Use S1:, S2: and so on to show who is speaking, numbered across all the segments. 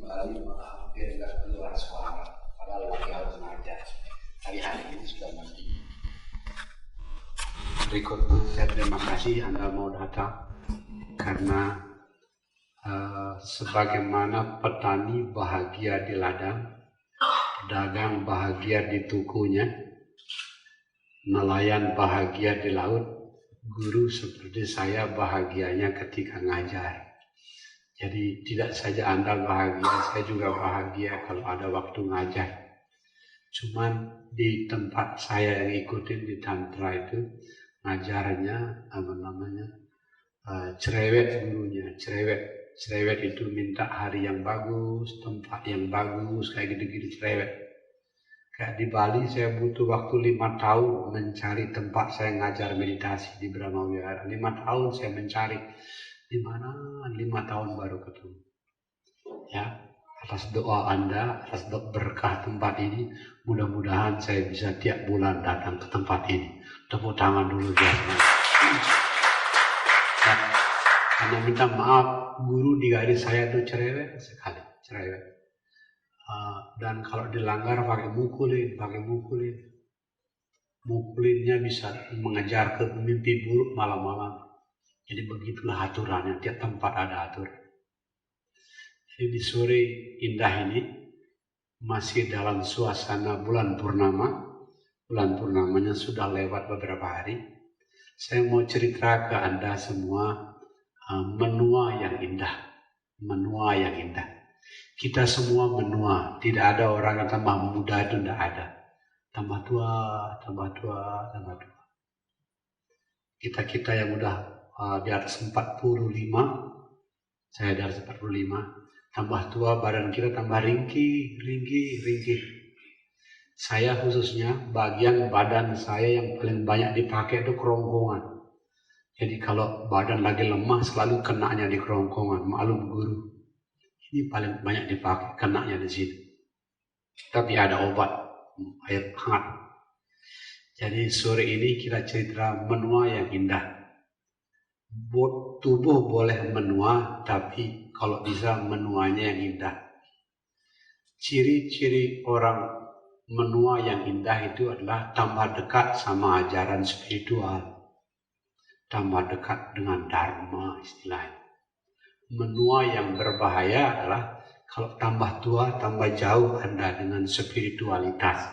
S1: Bali malah hampir nggak keluar suara, padahal lagi harus ngajar. Hari-hari ini sudah mati. Berikutnya saya terima kasih Anda mau datang karena sebagaimana petani bahagia di ladang, pedagang bahagia di tukunya, nelayan bahagia di laut, guru seperti saya bahagianya ketika ngajar. Jadi tidak saja Anda bahagia, saya juga bahagia kalau ada waktu ngajar. Cuman di tempat saya yang ikutin di Tantra itu, ngajarnya cerewet gurunya, cerewet. Cerewet itu minta hari yang bagus, tempat yang bagus, kayak gitu-gitu cerewet. Kayak di Bali saya butuh waktu 5 tahun mencari tempat saya ngajar meditasi di Brahma Wihara. 5 tahun saya mencari. Di mana 5 tahun baru ketemu. Ya, atas doa Anda, atas doa berkah tempat ini, mudah-mudahan saya bisa tiap bulan datang ke tempat ini. Tepuk tangan dulu biar. Ya, karena minta maaf, guru di garis saya itu cerewet sekali, cerewet. Dan kalau dilanggar pakai mukulin. Mukulinnya bisa mengejar ke mimpi buruk malam-malam. Jadi begitulah aturannya, tiap tempat ada aturan. Jadi di sore indah ini masih dalam suasana bulan purnama. Bulan purnamanya sudah lewat beberapa hari. Saya mau cerita ke Anda semua menua yang indah. Menua yang indah. Kita semua menua. Tidak ada orang yang tambah muda itu tidak ada. Tambah tua, tambah tua, tambah tua. Kita yang udah di atas 45, saya di atas 45, tambah tua badan kita tambah ringkih. Saya khususnya bagian badan saya yang paling banyak dipakai itu kerongkongan. Jadi kalau badan lagi lemah selalu kenanya di kerongkongan, maklum guru. Ini paling banyak dipakai, kenanya di sini. Tapi ada obat, air hangat. Jadi sore ini kita cerita menua yang indah. Tubuh boleh menua, tapi kalau bisa menuanya yang indah. Ciri-ciri orang menua yang indah itu adalah tambah dekat sama ajaran spiritual, tambah dekat dengan dharma istilahnya. Menua yang berbahaya adalah kalau tambah tua, tambah jauh Anda dengan spiritualitas.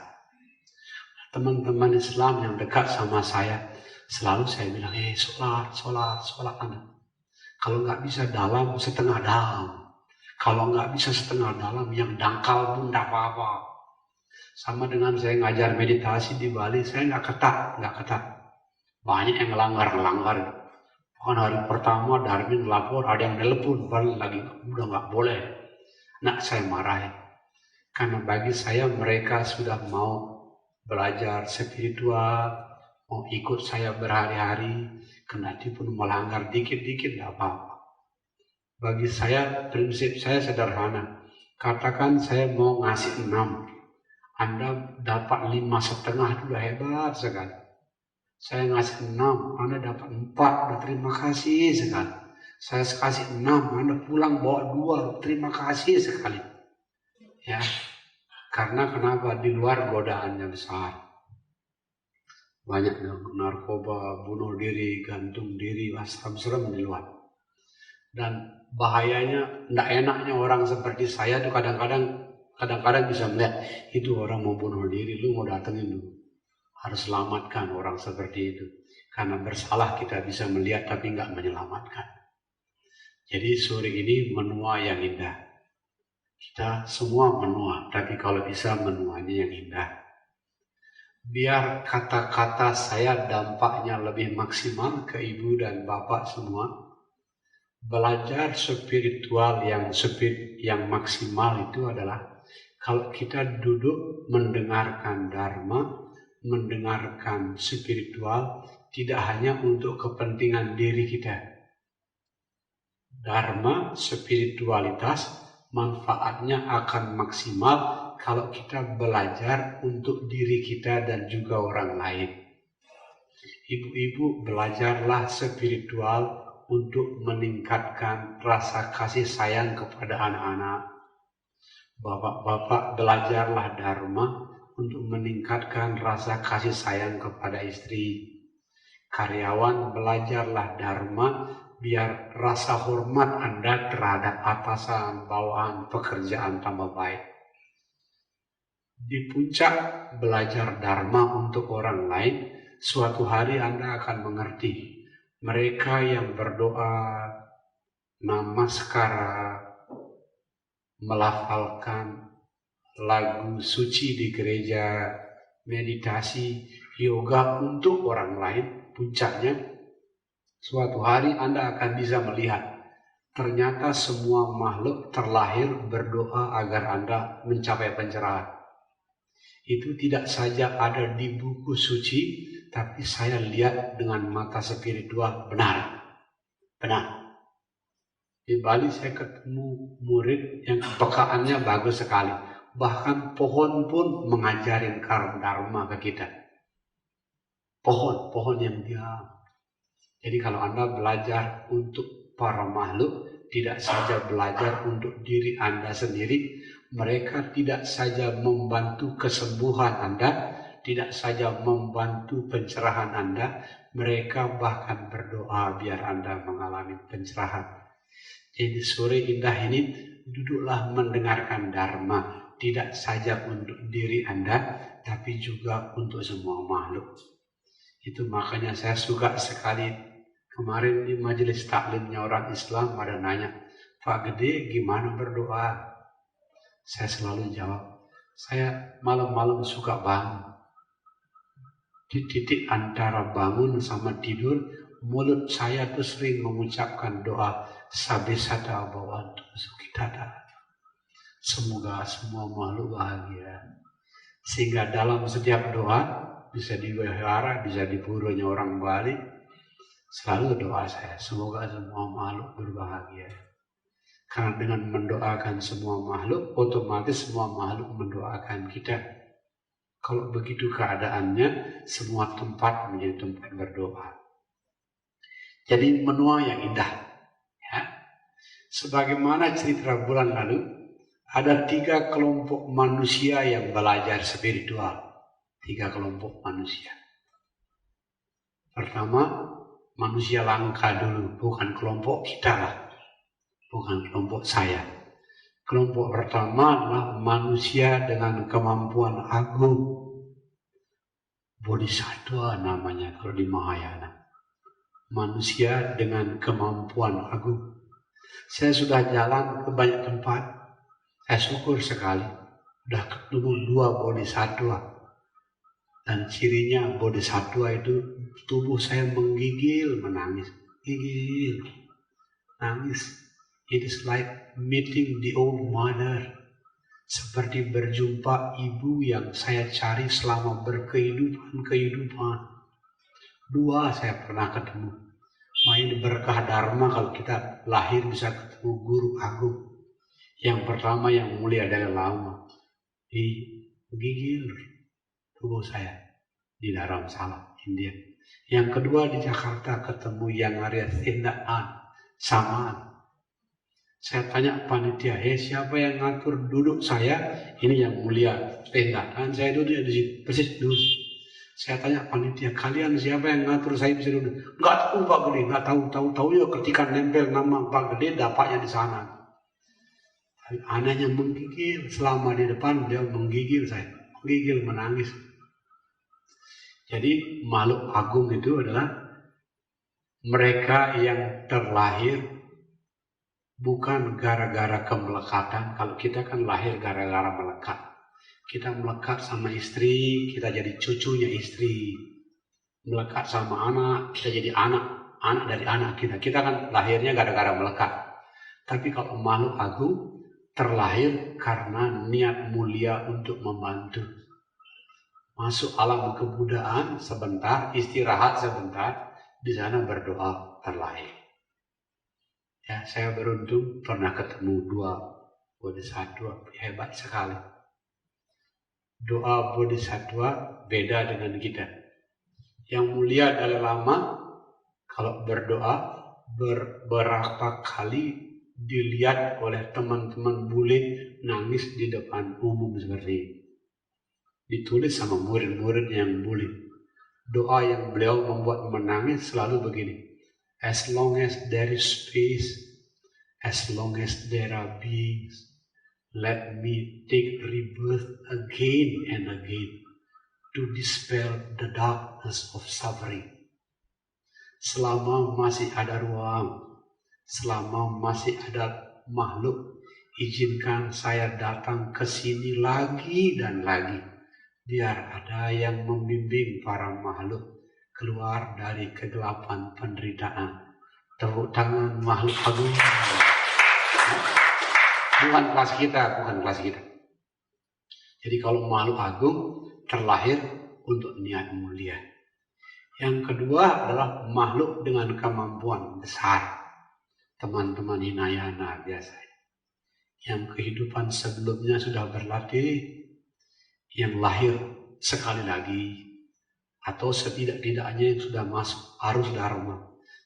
S1: Teman-teman Islam yang dekat sama saya, selalu saya bilang, sholat Anda. Kalau nggak bisa dalam, setengah dalam. Kalau nggak bisa setengah dalam, yang dangkal pun tidak apa-apa. Sama dengan saya ngajar meditasi di Bali, saya nggak ketat. Banyak yang ngelanggar. Bahkan hari pertama Darmin lapor, ada yang telepon, balik lagi, udah nggak boleh. Nah, saya marahi. Karena bagi saya mereka sudah mau belajar spiritual, mau ikut saya berhari-hari, kendati pun melanggar dikit-dikit tidak apa-apa. Bagi saya, prinsip saya sederhana. Katakan saya mau ngasih 6, Anda dapat 5,5 sudah hebat sekali. Saya ngasih 6, Anda dapat 4, udah terima kasih sekali. Saya kasih 6, Anda pulang bawa 2, terima kasih sekali. Ya. Karena kenapa? Di luar godaannya besar. Banyak narkoba, bunuh diri, gantung diri, serem-serem di luar. Dan bahayanya, tidak enaknya orang seperti saya itu kadang-kadang bisa melihat, itu orang mau bunuh diri, lu mau datengin dulu. Harus selamatkan orang seperti itu. Karena bersalah kita bisa melihat tapi nggak menyelamatkan. Jadi sore ini menua yang indah. Kita semua menua, tapi kalau bisa menuanya yang indah. Biar kata-kata saya dampaknya lebih maksimal ke ibu dan bapak semua. Belajar spiritual yang maksimal itu adalah kalau kita duduk mendengarkan dharma, mendengarkan spiritual, tidak hanya untuk kepentingan diri kita. Dharma, spiritualitas, manfaatnya akan maksimal kalau kita belajar untuk diri kita dan juga orang lain. Ibu-ibu belajarlah spiritual untuk meningkatkan rasa kasih sayang kepada anak-anak. Bapak-bapak, belajarlah Dharma untuk meningkatkan rasa kasih sayang kepada istri. Karyawan, belajarlah Dharma biar rasa hormat Anda terhadap atasan, bawahan, pekerjaan tambah baik. Di puncak belajar Dharma untuk orang lain, suatu hari Anda akan mengerti. Mereka yang berdoa, namaskara, melafalkan lagu suci di gereja, meditasi, yoga untuk orang lain, puncaknya suatu hari Anda akan bisa melihat ternyata semua makhluk terlahir berdoa agar Anda mencapai pencerahan. Itu tidak saja ada di buku suci, tapi saya lihat dengan mata spiritual benar. Di Bali saya ketemu murid yang kepekaannya bagus sekali. Bahkan pohon pun mengajarin karma dharma ke kita. Pohon yang diam. Jadi kalau Anda belajar untuk para makhluk, tidak saja belajar untuk diri Anda sendiri, mereka tidak saja membantu kesembuhan Anda, tidak saja membantu pencerahan Anda, mereka bahkan berdoa biar Anda mengalami pencerahan. Jadi sore indah ini, duduklah mendengarkan Dharma, tidak saja untuk diri Anda, tapi juga untuk semua makhluk. Itu makanya saya suka sekali kemarin di majelis taklimnya orang Islam pada nanya, Pak Gede gimana berdoa? Saya selalu jawab, saya malam-malam suka bangun. Di titik antara bangun sama tidur, mulut saya tuh sering mengucapkan doa, Sabesada Bhavantu Sukhitata. Semoga semua makhluk bahagia. Sehingga dalam setiap doa, bisa di wihara, bisa di puronya orang Bali, selalu doa saya, semoga semua makhluk berbahagia. Karena dengan mendoakan semua makhluk, otomatis semua makhluk mendoakan kita. Kalau begitu keadaannya, semua tempat menjadi tempat berdoa. Jadi menua yang indah. Ya. Sebagaimana cerita bulan lalu, ada 3 kelompok manusia yang belajar spiritual. 3 kelompok manusia. Pertama, manusia langka dulu, bukan kelompok kita lah. Bukan kelompok saya. Kelompok pertama adalah manusia dengan kemampuan agung. Bodhisattva namanya kalau di Mahayana. Manusia dengan kemampuan agung. Saya sudah jalan ke banyak tempat. Saya syukur sekali. Sudah ketemu 2 bodhisattva. Dan cirinya bodhisattva itu tubuh saya menggigil, menangis. Gigil, nangis. It is like meeting the old mother. Seperti berjumpa ibu yang saya cari selama berkehidupan. 2 saya pernah ketemu. Ini berkah Dharma kalau kita lahir bisa ketemu guru agung. Yang pertama yang mulia dari lama. Digigil tubuh saya di Dharamsala, India. Yang kedua di Jakarta ketemu yang Arya Tindaan, Samaan. Saya tanya panitia, siapa yang ngatur duduk saya? Ini yang mulia Tindaan, saya duduk di situ, persis duduk. Saya tanya panitia, kalian siapa yang ngatur saya bisa duduk? Enggak tahu Pak Gede, enggak tahu ya ketika nempel nama Pak Gede dapatnya di sana. Anaknya menggigil, selama di depan dia menggigil saya, menggigil, menangis. Jadi makhluk agung itu adalah mereka yang terlahir bukan gara-gara kemelekatan. Kalau kita kan lahir gara-gara melekat. Kita melekat sama istri, kita jadi cucunya istri. Melekat sama anak, kita jadi anak dari anak kita. Kita kan lahirnya gara-gara melekat. Tapi kalau makhluk agung terlahir karena niat mulia untuk membantu. Masuk alam kebudayaan sebentar, istirahat sebentar, di sana berdoa terlahir. Ya, saya beruntung pernah ketemu 2 bodhisattva hebat sekali. Doa bodhisattva beda dengan kita. Yang mulia dari lama, kalau berdoa berapa kali dilihat oleh teman-teman bule menangis di depan umum seperti ini. Ditulis sama murid-murid yang mulia. Doa yang beliau membuat menangis selalu begini. As long as there is space, as long as there are beings, let me take rebirth again and again to dispel the darkness of suffering. Selama masih ada ruang, selama masih ada makhluk, izinkan saya datang ke sini lagi dan lagi. Biar ada yang membimbing para makhluk keluar dari kegelapan penderitaan. Tepuk tangan makhluk agung. Bukan kelas kita. Jadi kalau makhluk agung terlahir untuk niat mulia. Yang kedua adalah makhluk dengan kemampuan besar. Teman-teman Hinayana biasanya. Yang kehidupan sebelumnya sudah berlatih, yang lahir sekali lagi, atau setidak-tidaknya yang sudah masuk arus dharma.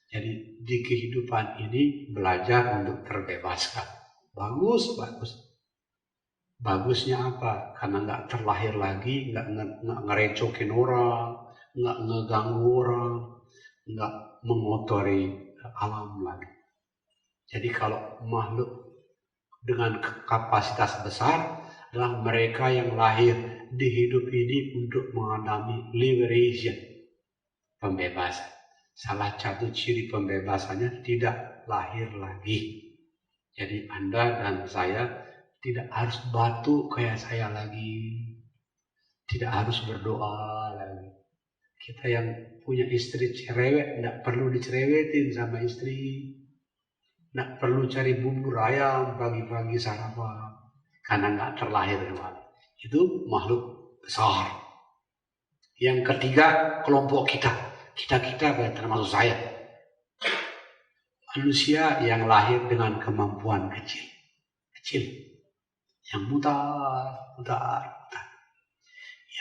S1: Jadi di kehidupan ini belajar untuk terbebaskan. Bagus. Bagusnya apa? Karena nggak terlahir lagi, nggak ngerecokin orang, nggak ngeganggu orang, nggak mengotori alam lagi. Jadi kalau makhluk dengan kapasitas besar adalah mereka yang lahir di hidup ini untuk mengalami liberation, pembebasan. Salah satu ciri pembebasannya tidak lahir lagi. Jadi Anda dan saya tidak harus batu kayak saya lagi. Tidak harus berdoa lagi. Kita yang punya istri cerewet, tidak perlu dicerewetin sama istri. Tidak perlu cari bubur ayam pagi-pagi sarapan. Karena nggak terlahir kembali. Itu makhluk besar. Yang ketiga, kelompok kita. Kita termasuk saya. Manusia yang lahir dengan kemampuan kecil. Yang mutar.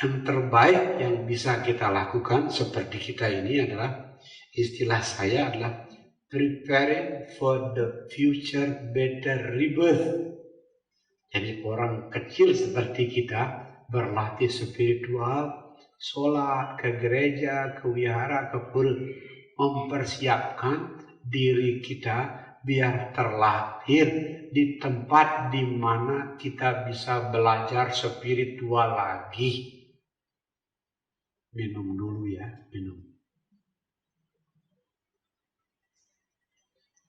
S1: Yang terbaik yang bisa kita lakukan seperti kita ini adalah, istilah saya adalah preparing for the future better rebirth. Jadi orang kecil seperti kita berlatih spiritual, sholat, ke gereja, ke wihara, ke pura, mempersiapkan diri kita biar terlahir di tempat di mana kita bisa belajar spiritual lagi. Minum dulu ya, minum.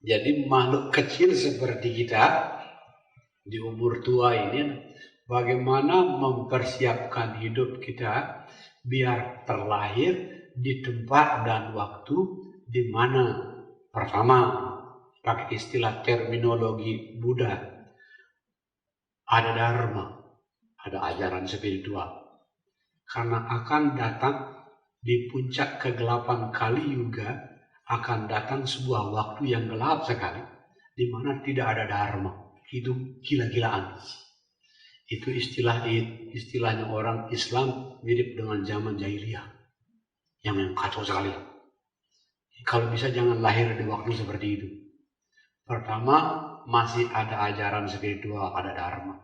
S1: Jadi makhluk kecil seperti kita di umur tua ini, bagaimana mempersiapkan hidup kita biar terlahir di tempat dan waktu di mana, pertama, pakai istilah terminologi Buddha, ada dharma, ada ajaran spiritual. Karena akan datang di puncak kegelapan Kali Yuga, akan datang sebuah waktu yang gelap sekali, di mana tidak ada dharma. Itu gila-gilaan. Itu istilahnya orang Islam mirip dengan zaman jahiliyah yang kacau sekali. Kalau bisa jangan lahir di waktu seperti itu. Pertama, masih ada ajaran spiritual, ada dharma.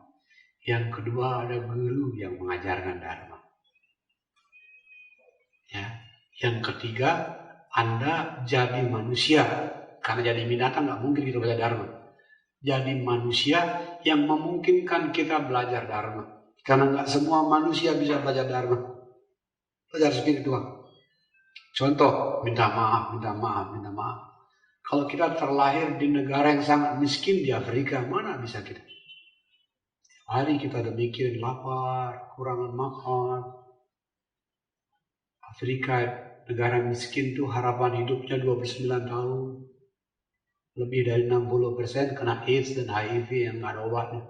S1: Yang kedua, ada guru yang mengajarkan dharma. Ya. Yang ketiga, Anda jadi manusia. Karena jadi binatang nggak mungkin kita belajar dharma. Jadi manusia yang memungkinkan kita belajar dharma. Karena nggak semua manusia bisa belajar dharma. Belajar spiritual. Contoh, minta maaf. Kalau kita terlahir di negara yang sangat miskin di Afrika, mana bisa kita? Hari kita udah mikirin lapar, kurangan makan. Afrika, negara miskin tuh harapan hidupnya 29 tahun. Lebih dari 60% kena AIDS dan HIV yang nggak ada obatnya.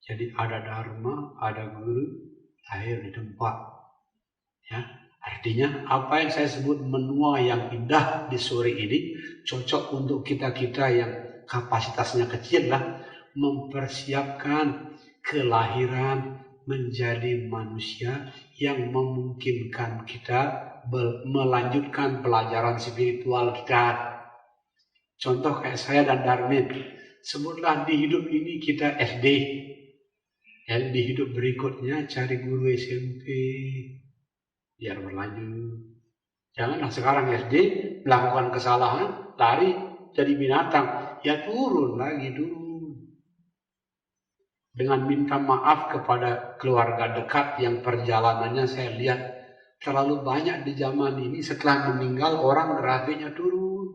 S1: Jadi ada dharma, ada guru, lahir di tempat. Ya, artinya apa yang saya sebut menua yang indah di sore ini cocok untuk kita yang kapasitasnya kecil lah, mempersiapkan kelahiran menjadi manusia yang memungkinkan kita melanjutkan pelajaran spiritual kita. Contoh kayak saya dan Darmin, Sebutlah di hidup ini kita SD. Dan di hidup berikutnya cari guru SMP. Biar berlanjut. Janganlah sekarang SD melakukan kesalahan, lari jadi binatang. Ya turun lagi dulu. Dengan minta maaf kepada keluarga dekat yang perjalanannya saya lihat terlalu banyak di zaman ini. Setelah meninggal orang grafiknya turun.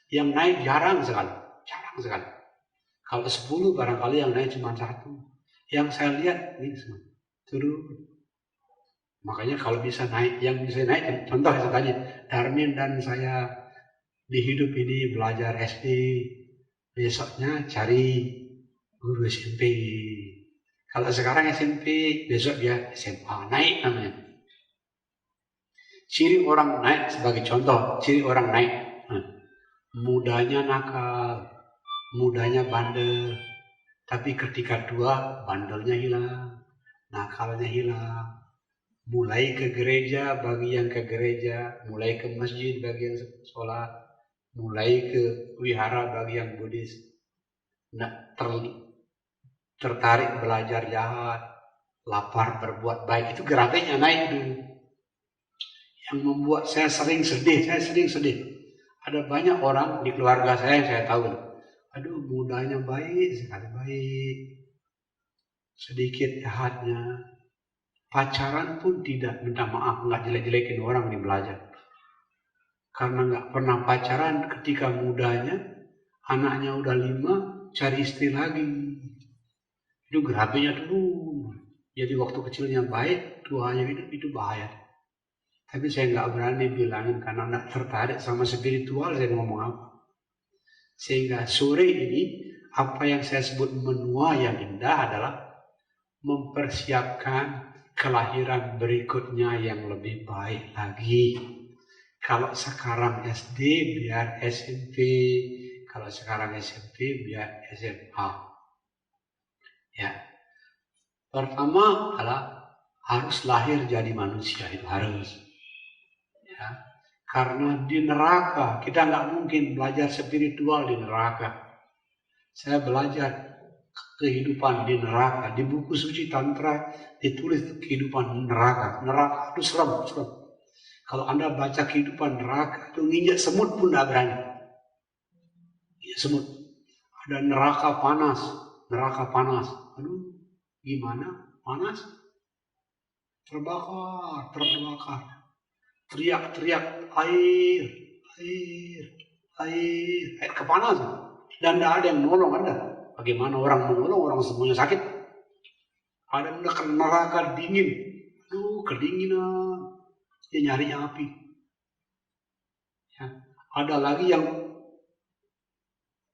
S1: Yang naik jarang sekali. Kalau 10 barangkali yang naik cuma 1. Yang saya lihat ini semua turun. Makanya kalau bisa naik, yang bisa naik, contoh saya tanya, Darmin dan saya di hidup ini belajar SD, besoknya cari guru SMP. Kalau sekarang SMP, besok dia SMA, naik namanya. Ciri orang naik sebagai contoh, ciri orang naik, mudanya nakal, mudanya bandel, tapi ketika tua bandelnya hilang, nakalnya hilang. Mulai ke gereja bagi yang ke gereja, mulai ke masjid bagi yang sholat, mulai ke wihara bagi yang Buddhis. Tertarik belajar jahat, lapar berbuat baik, itu grafiknya naik dulu. Yang membuat saya sering sedih. Ada banyak orang di keluarga saya yang saya tahu, aduh mudanya baik sekali, baik, sedikit jahatnya. Pacaran pun tidak minta maaf, nggak jelek-jelekin orang di belajar. Karena nggak pernah pacaran ketika mudanya, anaknya udah 5, cari istri lagi. Itu grafiknya turun. Jadi waktu kecilnya baik, tuanya itu bahaya. Tapi saya nggak berani bilangin karena nggak tertarik sama spiritual, saya ngomong apa. Sehingga sore ini, apa yang saya sebut menua yang indah adalah mempersiapkan kelahiran berikutnya yang lebih baik lagi. Kalau sekarang SD biar SMP, kalau sekarang SMP biar SMA. Ya, pertama adalah harus lahir jadi manusia, itu harus. Ya, karena di neraka kita nggak mungkin belajar spiritual di neraka. Saya belajar kehidupan di neraka. Di buku suci Tantra ditulis kehidupan neraka. Neraka itu serem. Kalau Anda baca kehidupan neraka, itu nginjak semut pun tidak berani. Ya, semut. Ada neraka panas. Aduh, gimana? Panas? Terbakar. Teriak-teriak air kepanasan. Dan tidak ada yang nolong Anda. Bagaimana orang menolong, orang semuanya sakit. Ada neraka dingin. Aduh, kedinginan. Dia nyarinya api. Ya. Ada lagi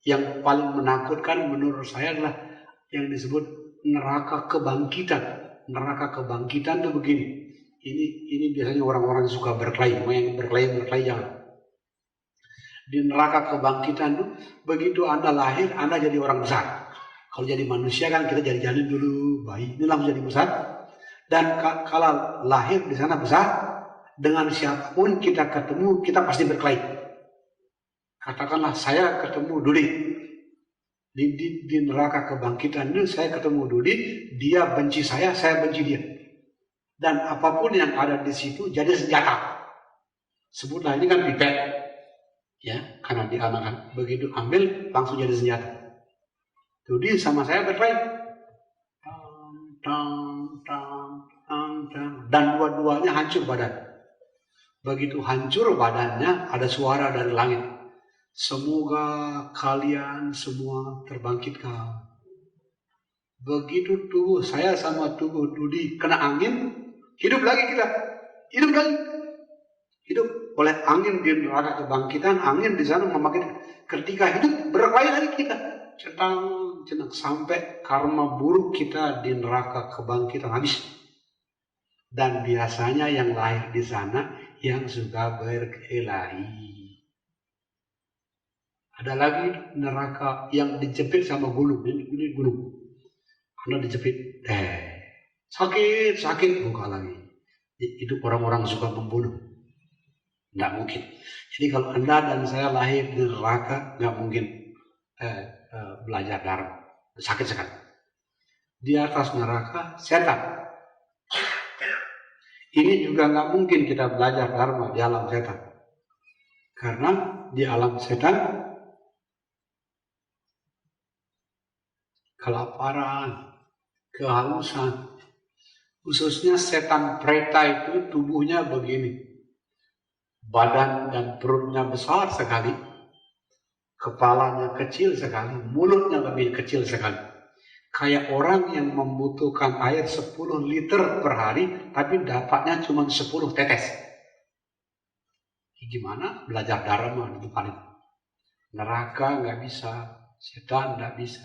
S1: yang paling menakutkan menurut saya adalah yang disebut neraka kebangkitan. Neraka kebangkitan itu begini. Ini biasanya orang-orang yang suka berkelahi. Yang berkelahi jangan. Di neraka kebangkitan itu, begitu Anda lahir, Anda jadi orang besar. Kalau jadi manusia kan kita jadi janin dulu, bayi, ini langsung jadi besar. Dan kalau lahir di sana besar, dengan siapapun kita ketemu, kita pasti berkelahi. Katakanlah saya ketemu Dudi. Di neraka kebangkitan itu saya ketemu Dudi, dia benci saya benci dia. Dan apapun yang ada di situ jadi senjata. Sebutlah ini kan pipet. Ya, karena diamankan. Begitu ambil langsung jadi senjata. Jadi sama saya berkelahi. Dan dua-duanya hancur badan. Begitu hancur badannya, ada suara dari langit. Semoga kalian semua terbangkitkan. Begitu tubuh saya sama tubuh Dudi kena angin, hidup lagi kita. Hidup oleh angin di neraka kebangkitan, angin di sana memakai. Ketika hidup berkelahi lagi kita, centang sampai karma buruk kita di neraka kebangkitan habis. Dan biasanya yang lahir di sana yang suka berkelahi. Ada lagi neraka yang dijepit sama gunung, ini gunung. Anda dijepit, sakit buka lagi. Itu orang-orang suka membunuh. Nggak mungkin. Jadi kalau Anda dan saya lahir di neraka, nggak mungkin. belajar dharma. Sakit sekali. Di atas neraka setan. Ini juga nggak mungkin kita belajar dharma di alam setan. Karena di alam setan kelaparan, kehausan. Khususnya setan preta itu tubuhnya begini. Badan dan perutnya besar sekali. Kepalanya kecil sekali, mulutnya lebih kecil sekali. Kayak orang yang membutuhkan air 10 liter per hari, tapi dapatnya cuma 10 tetes. Gimana belajar dharma di tempat itu? Neraka nggak bisa, setan nggak bisa.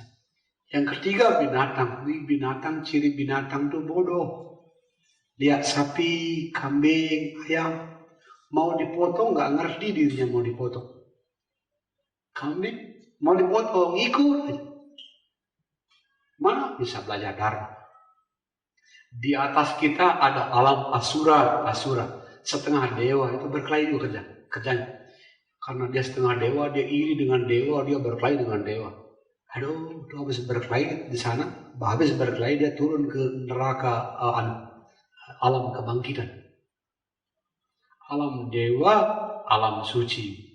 S1: Yang ketiga binatang. Binatang, ciri binatang itu bodoh. Lihat sapi, kambing, ayam, mau dipotong nggak ngerti dirinya mau dipotong. Kambing mau dipotong, ikut aja. Mana bisa belajar dharma? Di atas kita ada alam asura. Setengah dewa itu berkelahi juga kerjanya. Karena dia setengah dewa, dia iri dengan dewa, dia berkelahi dengan dewa. Aduh, dia habis berkelahi di sana, habis berkelahi dia turun ke neraka alam kebangkitan. Alam dewa, alam suci.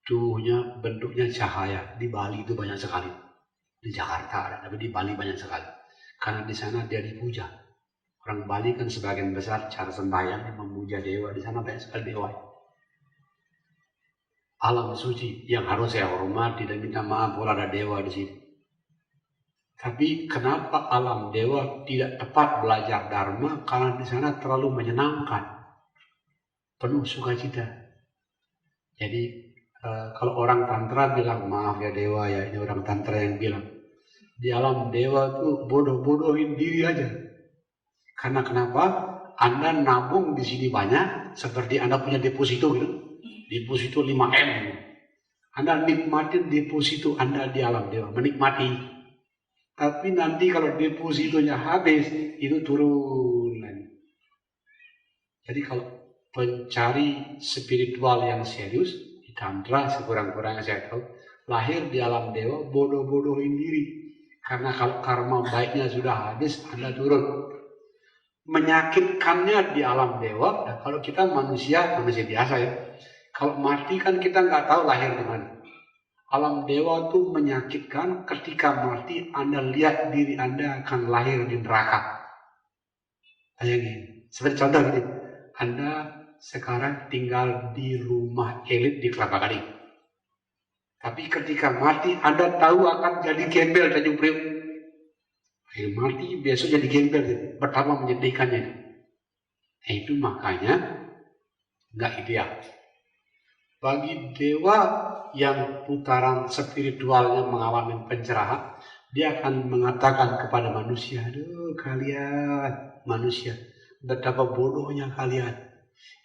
S1: Tubuhnya bentuknya cahaya. Di Bali itu banyak sekali. Di Jakarta ada, tapi di Bali banyak sekali. Karena di sana dia dipuja. Orang Bali kan sebagian besar cara sembahyang memuja dewa. Di sana banyak sekali dewa. Alam suci yang harus saya hormati dan minta maaf kalau ada dewa di sini. Tapi kenapa alam dewa tidak tepat belajar dharma? Karena di sana terlalu menyenangkan, penuh sukacita. Jadi kalau orang tantra bilang maaf ya dewa ya, ini orang tantra yang bilang di alam dewa tuh bodoh-bodohin diri aja. Karena kenapa? Anda nabung di sini banyak, seperti Anda punya deposito gitu. Deposito 5M. Anda nikmatin deposito Anda di alam dewa, menikmati. Tapi nanti kalau depositonya habis, itu turun lagi. Jadi kalau pencari spiritual yang serius, di tantra sekurang-kurangnya saya tahu, lahir di alam dewa, bodoh-bodohin diri. Karena kalau karma baiknya sudah habis, Anda turun. Menyakitkannya di alam dewa, nah kalau kita manusia biasa ya. Kalau mati kan kita nggak tahu lahir di mana. Alam dewa itu menyakitkan ketika mati Anda lihat diri Anda akan lahir di neraka. Bayangin, seperti contoh gini, Anda sekarang tinggal di rumah elit di Kelapa Gading. Tapi ketika mati Anda tahu akan jadi gembel Tanjung Priok. Mati besok jadi gembel, pertama menyedihkannya. Itu makanya nggak ideal. Bagi dewa yang putaran spiritualnya mengalami pencerahan, dia akan mengatakan kepada manusia, aduh kalian manusia, betapa bodohnya kalian.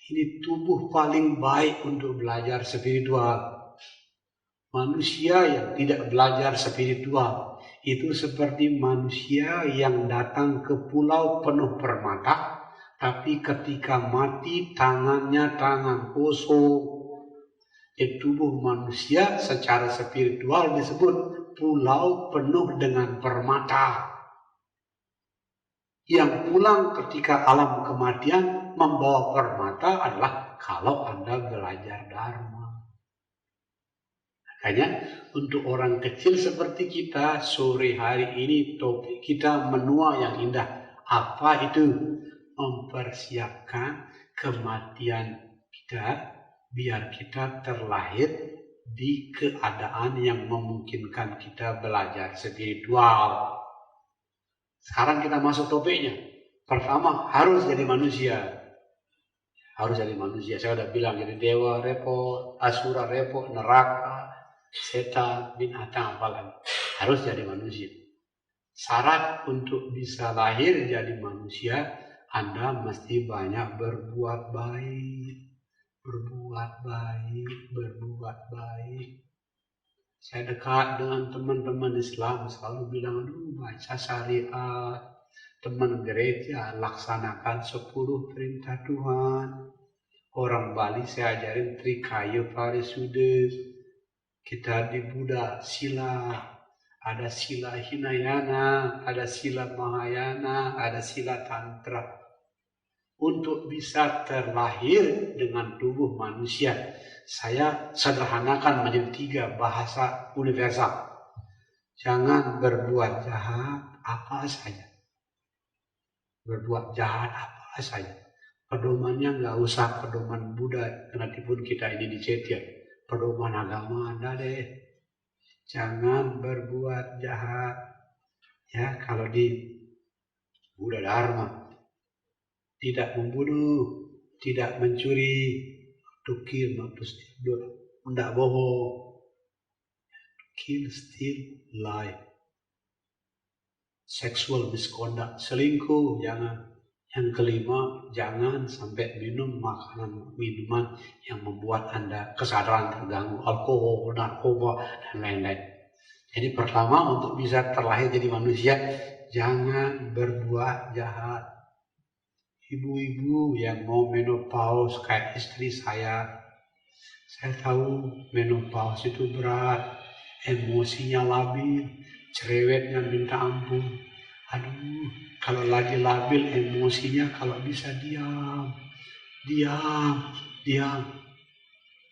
S1: Ini tubuh paling baik untuk belajar spiritual. Manusia yang tidak belajar spiritual itu seperti manusia yang datang ke pulau penuh permata, tapi ketika mati tangannya tangan kosong. Tubuh manusia secara spiritual disebut pulau penuh dengan permata. Yang pulang ketika alam kematian membawa permata adalah kalau Anda belajar dharma. Makanya untuk orang kecil seperti kita, sore hari ini topik kita menua yang indah. Apa itu? Mempersiapkan kematian kita biar kita terlahir di keadaan yang memungkinkan kita belajar spiritual. Sekarang kita masuk topiknya. Pertama, harus jadi manusia. Harus jadi manusia. Saya udah bilang jadi dewa repot, asura repot, neraka, setan, binatang, apalagi. Harus jadi manusia. Syarat untuk bisa lahir jadi manusia, Anda mesti banyak berbuat baik. Berbuat baik. Saya dekat dengan teman-teman Islam selalu bilang, aduh baca syariat, teman gereja laksanakan 10 perintah Tuhan. Orang Bali saya ajarin Trikaya Parisude, Kita di Buddha sila, ada sila Hinayana, ada sila Mahayana, ada sila Tantra. Untuk bisa terlahir dengan tubuh manusia, saya sederhanakan menjadi 3 bahasa universal. Jangan berbuat jahat apa saja. Berbuat jahat apa saja. Pedomannya nggak usah pedoman Buddha, kenatipun kita ini dicetir. Pedoman agama Anda deh. Jangan berbuat jahat. Ya, kalau di Buddha Dharma, tidak membunuh, tidak mencuri, to kill, not to steal, tidak bohong, kill, steal, lie, sexual misconduct, selingkuh, jangan. Yang kelima, jangan sampai minum minuman yang membuat Anda kesadaran terganggu, alkohol, narkoba, dan lain-lain. Jadi pertama, untuk bisa terlahir jadi manusia, jangan berbuat jahat. Ibu-ibu yang mau menopause kayak istri saya tahu menopause itu berat, emosinya labil, cerewetnya minta ampun. Aduh, kalau lagi labil emosinya, kalau bisa diam.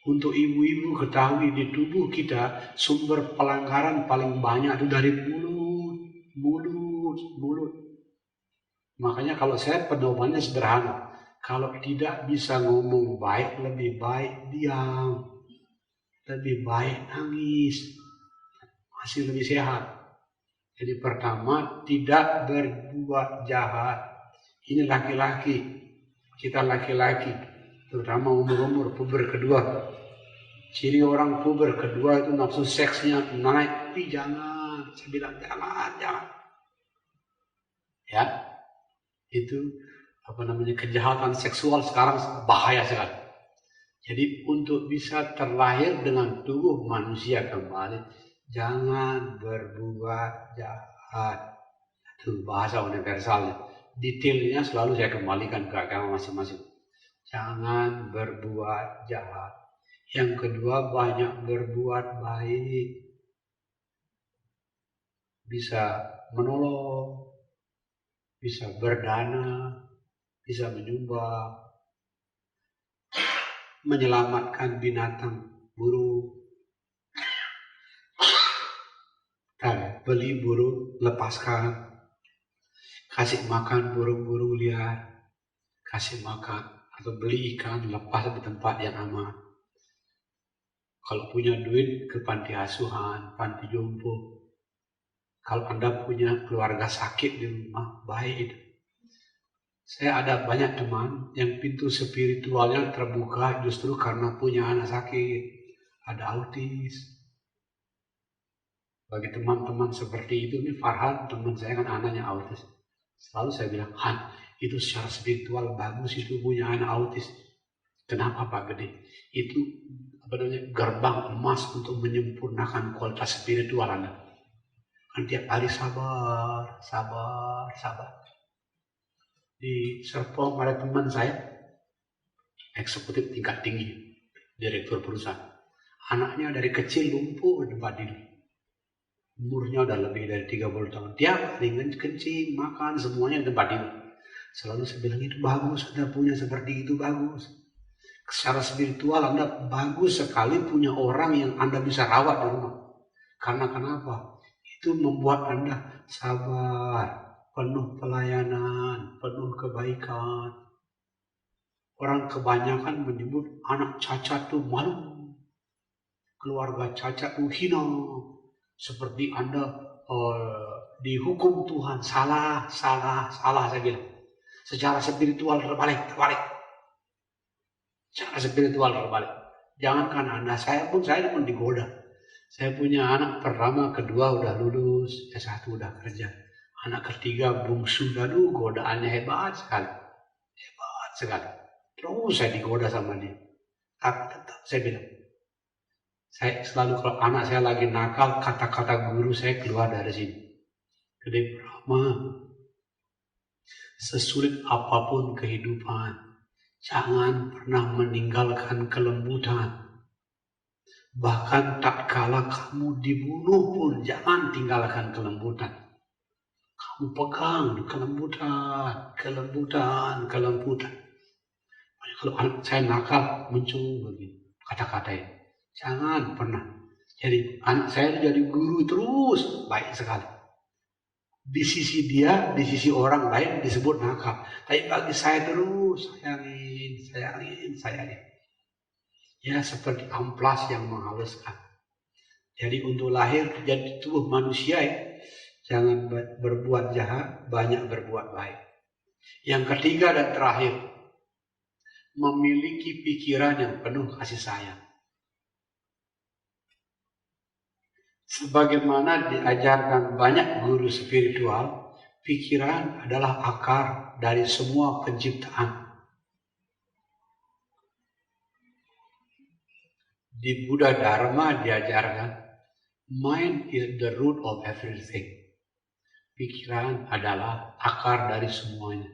S1: Untuk ibu-ibu ketahui di tubuh kita sumber pelanggaran paling banyak itu dari mulut. Makanya kalau saya pedomannya sederhana. Kalau tidak bisa ngomong baik, lebih baik diam. Lebih baik nangis. Masih lebih sehat. Jadi pertama, tidak berbuat jahat. Ini laki-laki. Kita laki-laki. Terutama umur-umur puber kedua. Ciri orang puber kedua itu nafsu seksnya naik. Tapi jangan. Saya bilang jangan. Ya. Itu kejahatan seksual sekarang bahaya sekali. Jadi untuk bisa terlahir dengan tubuh manusia kembali, jangan berbuat jahat. Itu bahasa universalnya. Detailnya selalu saya kembalikan ke agama masing-masing. Jangan berbuat jahat. Yang kedua, banyak berbuat baik. Bisa menolong, bisa berdana, bisa menyumbang, menyelamatkan binatang, burung. Beli burung, lepaskan. Kasih makan burung-burung liar. Kasih makan. Atau beli ikan, lepas di tempat yang aman. Kalau punya duit, ke panti asuhan, panti jompo. Kalau Anda punya keluarga sakit di rumah, baik itu. Saya ada banyak teman yang pintu spiritualnya terbuka justru karena punya anak sakit. Ada autis. Bagi teman-teman seperti itu, nih Farhan, teman saya kan anaknya autis. Selalu saya bilang, Han, itu secara spiritual bagus itu punya anak autis. Kenapa Pak Gede? Itu gerbang emas untuk menyempurnakan kualitas spiritual Anda. Kan tiap hari sabar. Di Serpong ada teman saya, eksekutif tingkat tinggi, direktur perusahaan. Anaknya dari kecil lumpuh di tempat tidur. Umurnya udah lebih dari 30 tahun. Tiap hari kencing, makan, semuanya di tempat tidur. Selalu saya bilang itu bagus, Anda punya seperti itu bagus. Secara spiritual Anda bagus sekali punya orang yang Anda bisa rawat di rumah. Karena kenapa? Itu membuat Anda sabar, penuh pelayanan, penuh kebaikan. Orang kebanyakan menyebut anak cacat itu malu. Keluarga cacat itu hina. Seperti Anda dihukum Tuhan. Salah saya bilang. Secara spiritual terbalik. Secara spiritual terbalik. Jangankan Anda, saya pun digoda. Saya punya anak pertama, kedua udah lulus, S1 udah kerja. Anak ketiga bungsu, aduh godaannya hebat sekali. Terus saya digoda sama dia. Tapi tetap saya bilang, saya selalu kalau anak saya lagi nakal, kata-kata guru saya keluar dari sini. Gede Brahma, sesulit apapun kehidupan, jangan pernah meninggalkan kelembutan. Bahkan tak kala kamu dibunuh pun jangan tinggalkan kelembutan. Kamu pegang kelembutan. Kalau saya nakal muncul begini kata-kata ini. Jangan pernah. Jadi anak saya jadi guru terus baik sekali. Di sisi dia, di sisi orang lain disebut nakal. Tapi bagi saya terus sayangin. Ya seperti amplas yang menghaluskan. Jadi untuk lahir jadi tubuh manusia ya, jangan berbuat jahat, banyak berbuat baik. Yang ketiga dan terakhir, memiliki pikiran yang penuh kasih sayang. Sebagaimana diajarkan banyak guru spiritual, pikiran adalah akar dari semua penciptaan. Di Buddha Dharma diajarkan, mind is the root of everything. Pikiran adalah akar dari semuanya.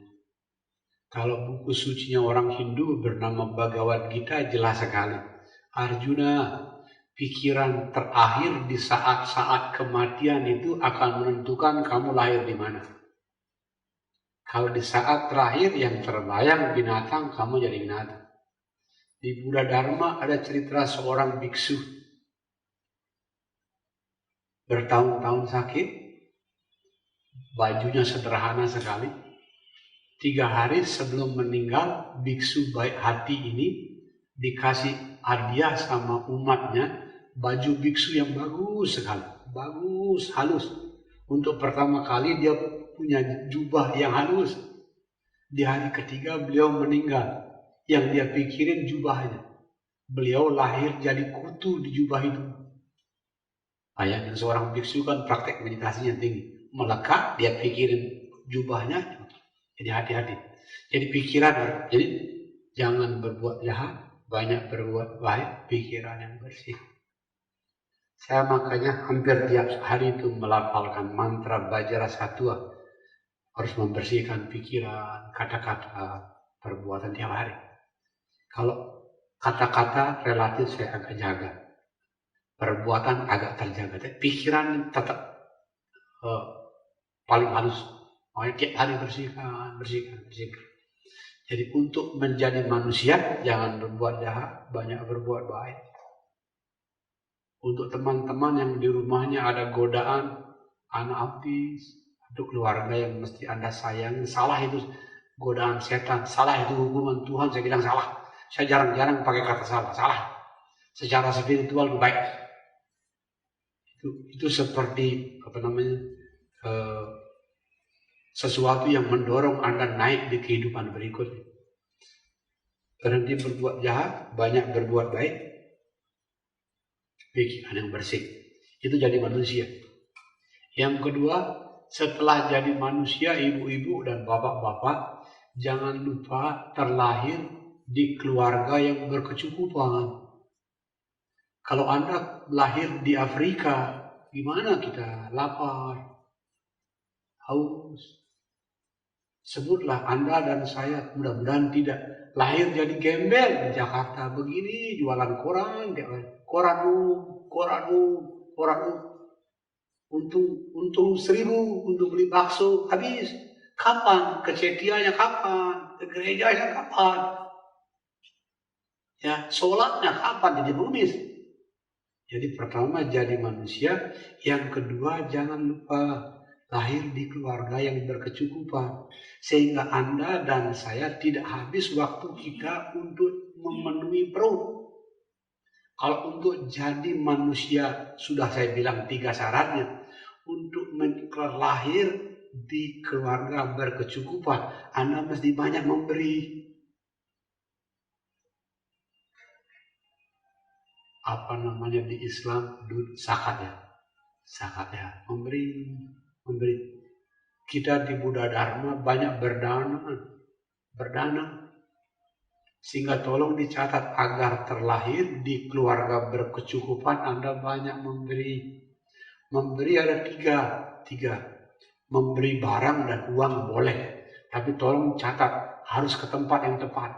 S1: Kalau buku sucinya orang Hindu bernama Bhagavad Gita jelas sekali. Arjuna, pikiran terakhir di saat-saat kematian itu akan menentukan kamu lahir di mana. Kalau di saat terakhir yang terbayang binatang, kamu jadi binatang. Di Buddha Dharma ada cerita seorang biksu bertahun-tahun sakit, bajunya sederhana sekali. 3 hari sebelum meninggal, biksu baik hati ini dikasih hadiah sama umatnya baju biksu yang bagus sekali, bagus, halus. Untuk pertama kali dia punya jubah yang halus. Di hari ketiga beliau meninggal. Yang dia pikirin jubahnya. Beliau lahir jadi kutu di jubah itu. Bayangin seorang biksu kan praktek meditasinya tinggi. Melekat, dia pikirin jubahnya. Jadi hati-hati. Jadi pikiran, jadi jangan berbuat jahat, banyak berbuat baik, pikiran yang bersih. Saya makanya hampir tiap hari itu melafalkan mantra Bajra Sattva. Harus membersihkan pikiran, kata-kata, perbuatan tiap hari. Kalau kata-kata relatif saya agak jaga. Perbuatan agak terjaga. Pikiran tetap paling halus. Makanya tiap hari bersihkan. Jadi untuk menjadi manusia, jangan berbuat jahat, banyak berbuat baik. Untuk teman-teman yang di rumahnya ada godaan, anak audis, atau keluarga yang mesti Anda sayang, salah itu godaan setan, salah itu hukuman Tuhan, saya bilang salah. Saya jarang-jarang pakai kata salah. Secara spiritual itu baik. Itu seperti sesuatu yang mendorong Anda naik di kehidupan berikutnya. Berhenti berbuat jahat, banyak berbuat baik, pikiran yang bersih. Itu jadi manusia. Yang kedua, setelah jadi manusia, ibu-ibu dan bapak-bapak, jangan lupa terlahir di keluarga yang berkecukupan. Kalau Anda lahir di Afrika, gimana kita? Lapar, haus. Sebutlah Anda dan saya, mudah-mudahan tidak lahir jadi gembel di Jakarta begini, jualan koran, untung 1.000 untuk beli bakso, habis. Kapan? Ke Cetianya kapan? Ke gerejanya kapan? Ya, sholatnya kapan jadi pengemis? Jadi pertama jadi manusia, yang kedua jangan lupa lahir di keluarga yang berkecukupan. Sehingga Anda dan saya tidak habis waktu kita untuk memenuhi perut. Kalau untuk jadi manusia, sudah saya bilang 3 syaratnya. Untuk lahir di keluarga berkecukupan, Anda mesti banyak memberi. Apa namanya di Islam, zakat ya, memberi. Kita di Buddha Dharma banyak berdana, sehingga tolong dicatat agar terlahir di keluarga berkecukupan Anda banyak memberi. Memberi ada tiga, memberi barang dan uang boleh, tapi tolong catat harus ke tempat yang tepat.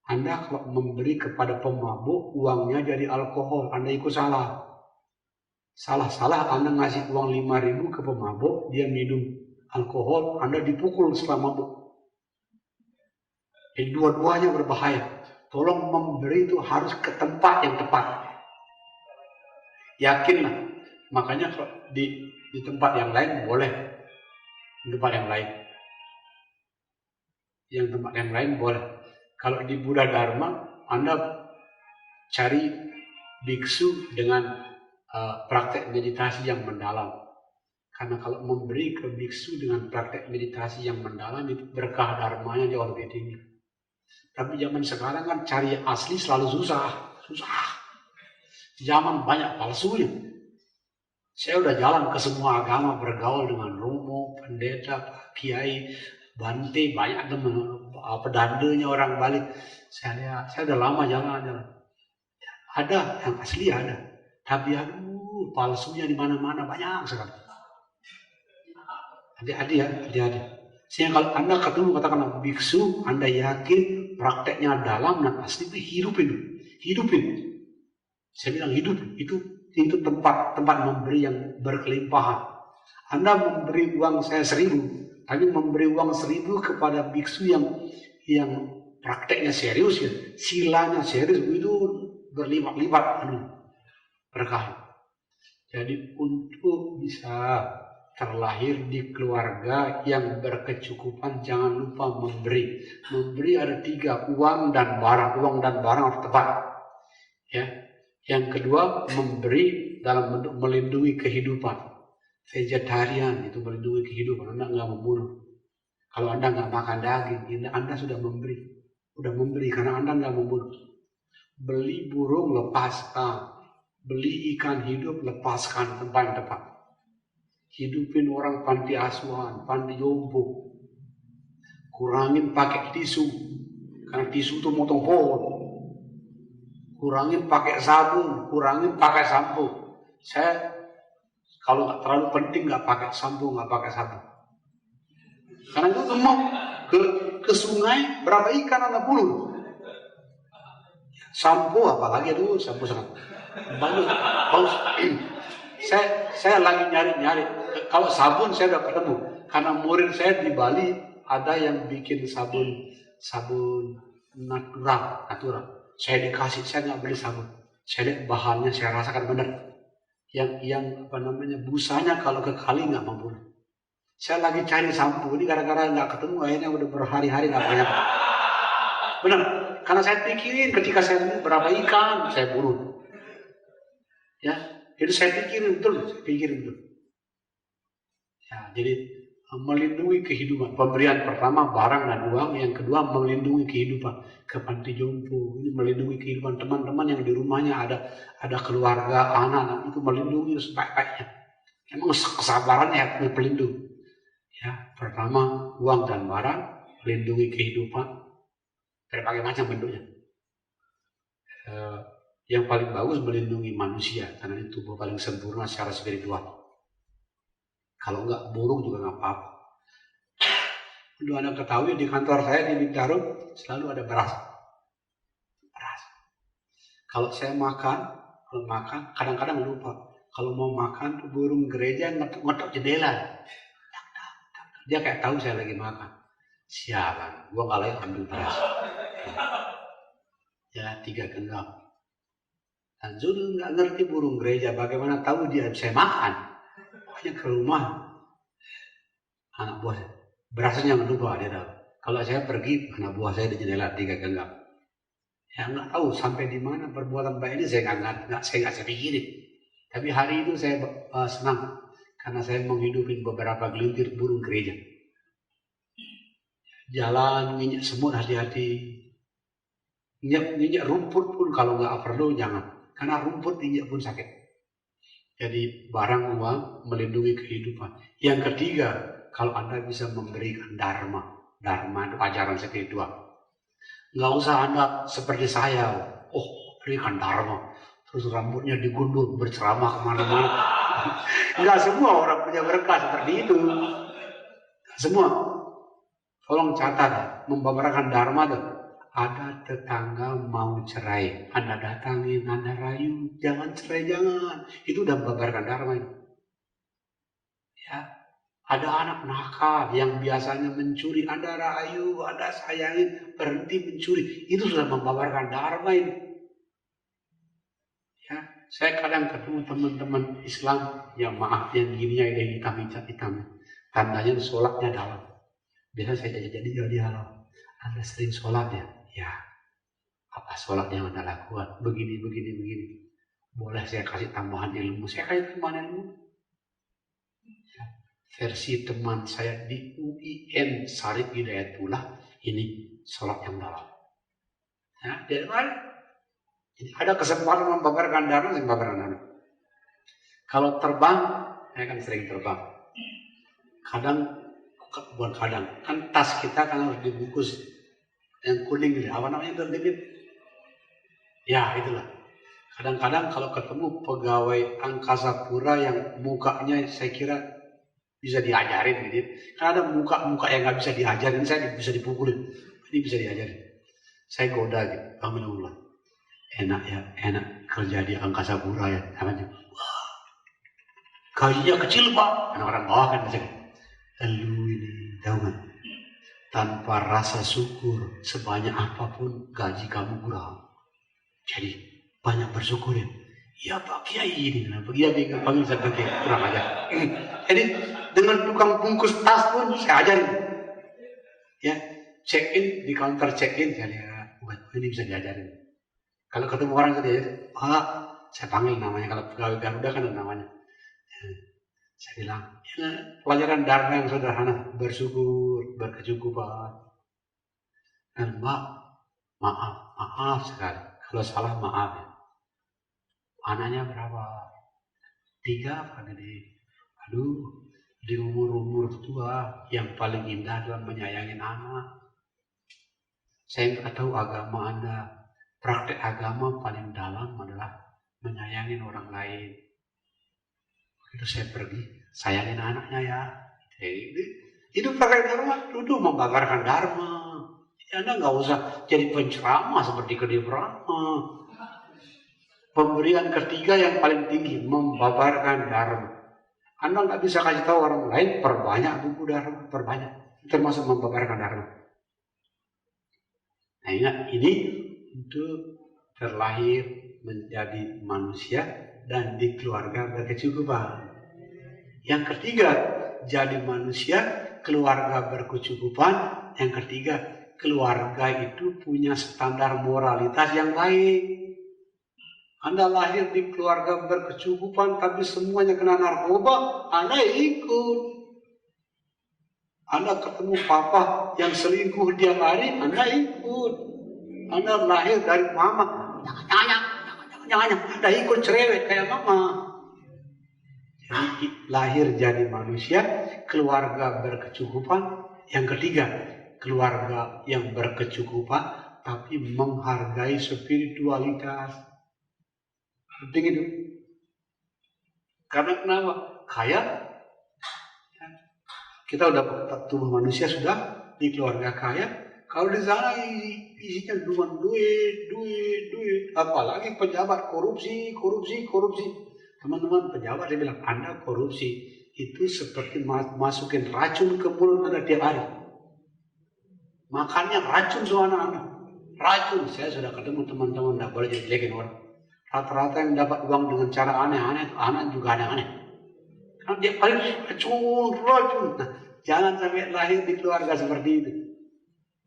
S1: Anda kalau memberi kepada pemabuk, uangnya jadi alkohol, Anda ikut salah. Salah-salah Anda ngasih uang 5.000 ke pemabuk, dia minum alkohol, Anda dipukul setelah mabuk. Jadi dua-duanya berbahaya. Tolong memberi itu harus ke tempat yang tepat. Yakinlah. Makanya di tempat yang lain boleh. Di tempat yang lain. Yang tempat yang lain boleh. Kalau di Buddha Dharma, Anda cari biksu dengan praktek meditasi yang mendalam. Karena kalau memberi ke biksu dengan praktek meditasi yang mendalam, itu berkah dharmanya jauh lebih tinggi. Tapi zaman sekarang kan cari yang asli selalu susah. Zaman banyak palsunya. Saya udah jalan ke semua agama, bergaul dengan romo, pendeta, kiai, bante, banyak teman, pedandanya orang balik. Saya udah lama jalan. Ada yang asli ada, tapi palsunya di mana-mana banyak sekali. Hati-hati. Sehingga kalau Anda ketemu katakanlah biksu, Anda yakin prakteknya dalam dan asli, hidupin. Saya bilang hidup itu tempat memberi yang berkelimpahan. Anda memberi uang saya 1.000, tapi memberi uang 1.000 kepada biksu yang prakteknya serius ya, silanya serius, itu berlipat-lipat berkah. Jadi untuk bisa terlahir di keluarga yang berkecukupan, jangan lupa memberi. Memberi ada 3, uang dan barang. Uang dan barang harus tepat. Ya. Yang kedua, memberi dalam bentuk melindungi kehidupan. Vegetarian itu melindungi kehidupan. Anda nggak membunuh. Kalau Anda nggak makan daging, Anda sudah memberi. Sudah memberi karena Anda nggak membunuh. Beli burung, lepaskan. Beli ikan hidup, lepaskan tempat yang tepat. Hidupin orang panti asuhan, panti jompo. Kurangin pakai tisu. Karena tisu itu motong pohon. Kurangin pakai sabun, kurangin pakai sampo. Saya kalau nggak terlalu penting nggak pakai sampo, nggak pakai sabun. Karena itu mau ke sungai berapa ikan Anda bunuh. Sampo apalagi dulu sampo sangat bagus. Saya lagi nyari. Kalau sabun saya udah ketemu. Karena murid saya di Bali ada yang bikin sabun natural. Saya dikasih, saya nggak beli sabun. Saya lihat bahannya, saya rasakan benar. Yang busanya kalau ke kali nggak mampu. Saya lagi cari sampo, ini gara-gara nggak ketemu, akhirnya udah berhari-hari nggak banyak. Benar, karena saya pikirin ketika saya bunuh berapa ikan saya bunuh. Ya, jadi saya pikirin betul. Ya, jadi melindungi kehidupan. Pemberian pertama barang dan uang, yang kedua melindungi kehidupan. Ke panti jompo ini melindungi kehidupan teman-teman yang di rumahnya ada keluarga, anak, itu melindungi sebaik-baiknya. Emang kesabarannya punya pelindung. Ya, pertama uang dan barang, melindungi kehidupan berbagai macam bentuknya. Yang paling bagus melindungi manusia karena itu tubuh paling sempurna secara spiritual. Kalau enggak burung juga enggak apa-apa. Dulu Anda ketahui di kantor saya di Bintaro selalu ada beras. Kalau saya makan kadang-kadang lupa. Kalau mau makan tuh burung gereja ngetok jendela. Dia kayak tahu saya lagi makan. Sialan, gua nggak lagi ambil beras. Ya 3 genggam. Dan Zul nggak ngerti burung gereja bagaimana tahu dia saya makan. Pokoknya ke rumah anak buah saya. Berasnya jangan lupa dia tahu. Kalau saya pergi, anak buah saya di jendela 3 genggam. Ya nggak tahu sampai di mana perbuatan baik ini saya nggak pikirin. Tapi hari itu saya senang karena saya menghidupi beberapa gelintir burung gereja. Jalan nginjek semut hati-hati. Nginjek rumput pun kalau nggak perlu jangan. Karena rumput injek pun sakit. Jadi barang uang melindungi kehidupan. Yang ketiga, kalau Anda bisa memberikan dharma itu ajaran spiritual. Nggak usah Anda seperti saya, berikan dharma, terus rambutnya digundul berceramah kemana-mana. Nggak semua orang punya berkah seperti itu. Nggak semua. Tolong catat, memberikan dharma itu ada tetangga mau cerai, Anda datangin, Anda rayu, jangan cerai, jangan. Itu udah membabarkan dharma. Ya, ada anak nakal yang biasanya mencuri, Anda rayu, Anda sayangin, berhenti mencuri. Itu sudah membabarkan dharma ini. Ya, saya kadang ketemu teman-teman Islam, yang maaf yang gini ya, yang hitam. Tandanya sholatnya dalam. Biasa saya jadi halo, Anda sering sholat ya? Ya, apa sholat yang Anda lakukan? Begini. Boleh saya kasih tambahan ilmu? Saya kasih tambahan ilmu. Ya, versi teman saya di UIN Syarif Hidayatullah, ini sholat yang dalam. Ya, jadi ada kesempatan membabarkan dharma, Kalau terbang, saya kan sering terbang. Bukan kadang, kan tas kita kan harus dibungkus yang kuning gitu. Apa namanya itu? Ya, itulah. Kadang-kadang kalau ketemu pegawai angkasa pura yang mukanya saya kira bisa diajarin gitu. Karena ada muka yang nggak bisa diajarin, saya bisa dipukulin. Ini bisa diajarin. Saya goda gitu, alhamdulillah. Enak kerja di angkasa pura ya. Namanya, wah, gajinya kecil Pak. Orang bawah kan bisa. Lalu ini, tahu nggak? Tanpa rasa syukur, sebanyak apapun gaji kamu kurang. Jadi banyak bersyukur ya. Ya Pak Kiai ini, dia panggil saya Pak Kiai, kurang aja. Jadi dengan tukang bungkus tas pun saya ajarin. Ya, check in di counter check in saya lihat, ini bisa diajarin. Kalau ketemu orang tadi, saya panggil namanya. Kalau pegawai Garuda kan ada namanya. Saya bilang, ya, pelajaran dharma yang sederhana, bersyukur, berkecukupan. Dan maaf sekali. Kalau salah maaf ya. Anaknya berapa? 3 Pak Gede. Aduh, di umur tua yang paling indah adalah menyayangi anak. Saya nggak tahu agama Anda. Praktek agama paling dalam adalah menyayangi orang lain. Begitu saya pergi, sayangin anaknya ya. Itu praktek dharma, itu membabarkan dharma. Anda nggak usah jadi penceramah seperti Gede Brahma. Pemberian ketiga yang paling tinggi, membabarkan dharma. Anda nggak bisa kasih tahu orang lain, perbanyak buku dharma, perbanyak. Termasuk membabarkan dharma. Nah ingat, ini untuk terlahir menjadi manusia dan di keluarga berkecukupan. Yang ketiga, jadi manusia, keluarga berkecukupan. Yang ketiga, keluarga itu punya standar moralitas yang baik. Anda lahir di keluarga berkecukupan, tapi semuanya kena narkoba, Anda ikut. Anda ketemu papa yang selingkuh dia lari, Anda ikut. Anda lahir dari mama, jangan, Anda ikut cerewet kayak mama. Jadi lahir jadi manusia, keluarga berkecukupan. Yang ketiga, keluarga yang berkecukupan, tapi menghargai spiritualitas. Penting itu. Karena kenapa? Kaya, kita udah tubuh manusia sudah di keluarga kaya. Kalau di sana isinya cuma duit. Apalagi pejabat korupsi. Teman-teman pejabat dia bilang, Anda korupsi itu seperti masukin racun ke mulut Anda tiap hari. Makannya racun semua anak-anak. Racun. Saya sudah ketemu teman-teman, tidak boleh jelekin orang. Rata-rata yang dapat uang dengan cara aneh-aneh, anak juga aneh-aneh. Karena dia paling racun. Nah, jangan sampai lahir di keluarga seperti itu.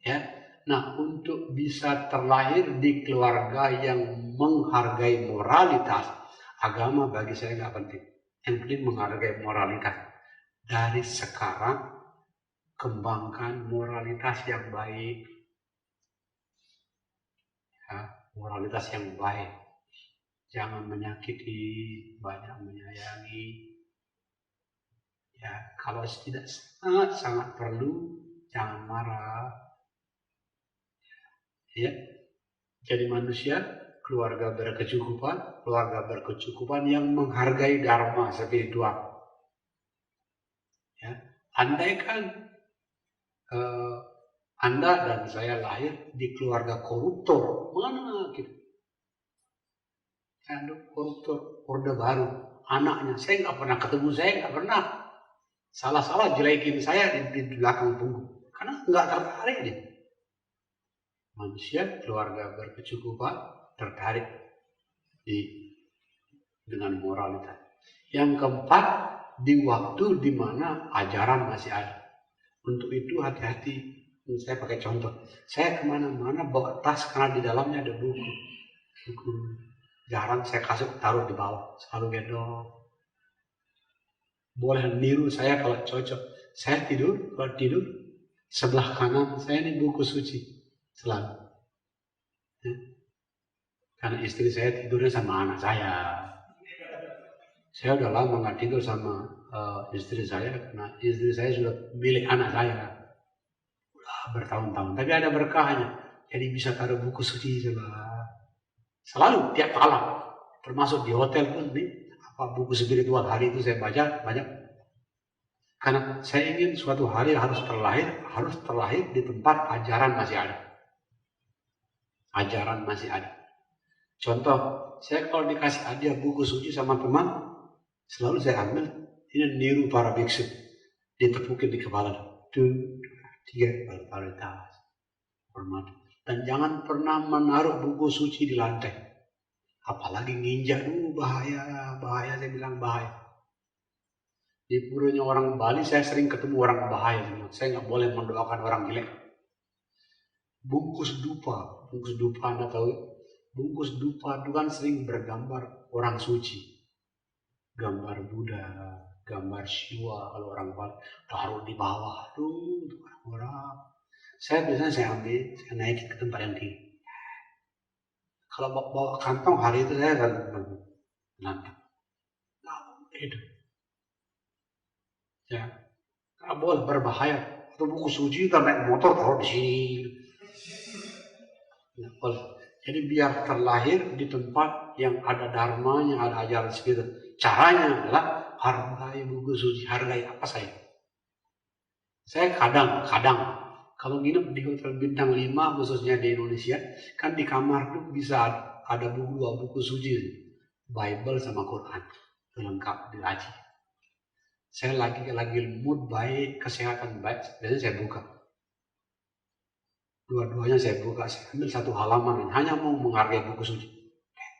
S1: Ya. Nah, untuk bisa terlahir di keluarga yang menghargai moralitas, agama bagi saya nggak penting. Yang penting menghargai moralitas. Dari sekarang, kembangkan moralitas yang baik. Ya, moralitas yang baik. Jangan menyakiti, banyak menyayangi. Ya, kalau tidak sangat perlu, jangan marah. Ya, jadi manusia, keluarga berkecukupan yang menghargai dharma spiritual. Ya, andaikan Anda dan saya lahir di keluarga koruptor. Mana kita? Saya koruptor, Orde Baru. Anaknya, saya nggak pernah ketemu, saya nggak pernah. Salah-salah jelekin saya di belakang punggung. Karena nggak tertarik dia. Manusia, keluarga berkecukupan, tertarik dengan moralitas. Yang keempat, di waktu di mana ajaran masih ada. Untuk itu hati-hati. Saya pakai contoh. Saya kemana-mana bawa tas karena di dalamnya ada buku. Jarang saya taruh di bawah. Selalu gendong. Boleh niru saya kalau cocok. Saya kalau tidur sebelah kanan saya ini buku suci. Selalu. Ya. Karena istri saya tidurnya sama anak saya. Saya udah lama nggak tidur sama istri saya. Karena istri saya sudah milik anak saya. Bertahun-tahun, tapi ada berkahnya. Jadi bisa taruh buku suci selalu tiap malam, termasuk di hotel pun nih, buku spiritual hari itu saya baca banyak. Karena saya ingin suatu hari harus terlahir di tempat ajaran masih ada. Ajaran masih ada. Contoh, saya kalau dikasih hadiah buku suci sama teman, selalu saya ambil, ini niru para biksu, ditepukin di kepala. 3 kualitas hormat, dan jangan pernah menaruh buku suci di lantai, apalagi nginjak. Bahaya saya bilang bahaya. Di purunya orang Bali saya sering ketemu orang bahaya. Saya nggak boleh mendoakan orang jelek. Bungkus dupa Anda tahu? Bungkus dupa itu kan sering bergambar orang suci, gambar Buddha, gambar Shiva. Kalau orang Bali taruh di bawah, orang. Saya biasanya ambil, saya naikin ke tempat yang tinggi. Kalau bawa kantong hari itu saya akan menantang. Itu. Ya, nggak boleh, berbahaya. Atau buku suci kita naik motor taruh di sini. Nggak boleh. Jadi biar terlahir di tempat yang ada dharmanya, ada ajaran spiritual. Caranya adalah hargai buku suci, hargai apa saya. Saya kadang kalau nginep di hotel bintang 5 khususnya di Indonesia, kan di kamar tuh bisa ada dua buku suci, Bible sama Quran, lengkap dilaji. Saya lagi mood baik, kesehatan baik, biasanya saya buka. Dua-duanya saya buka, saya ambil satu halaman, hanya mau menghargai buku suci.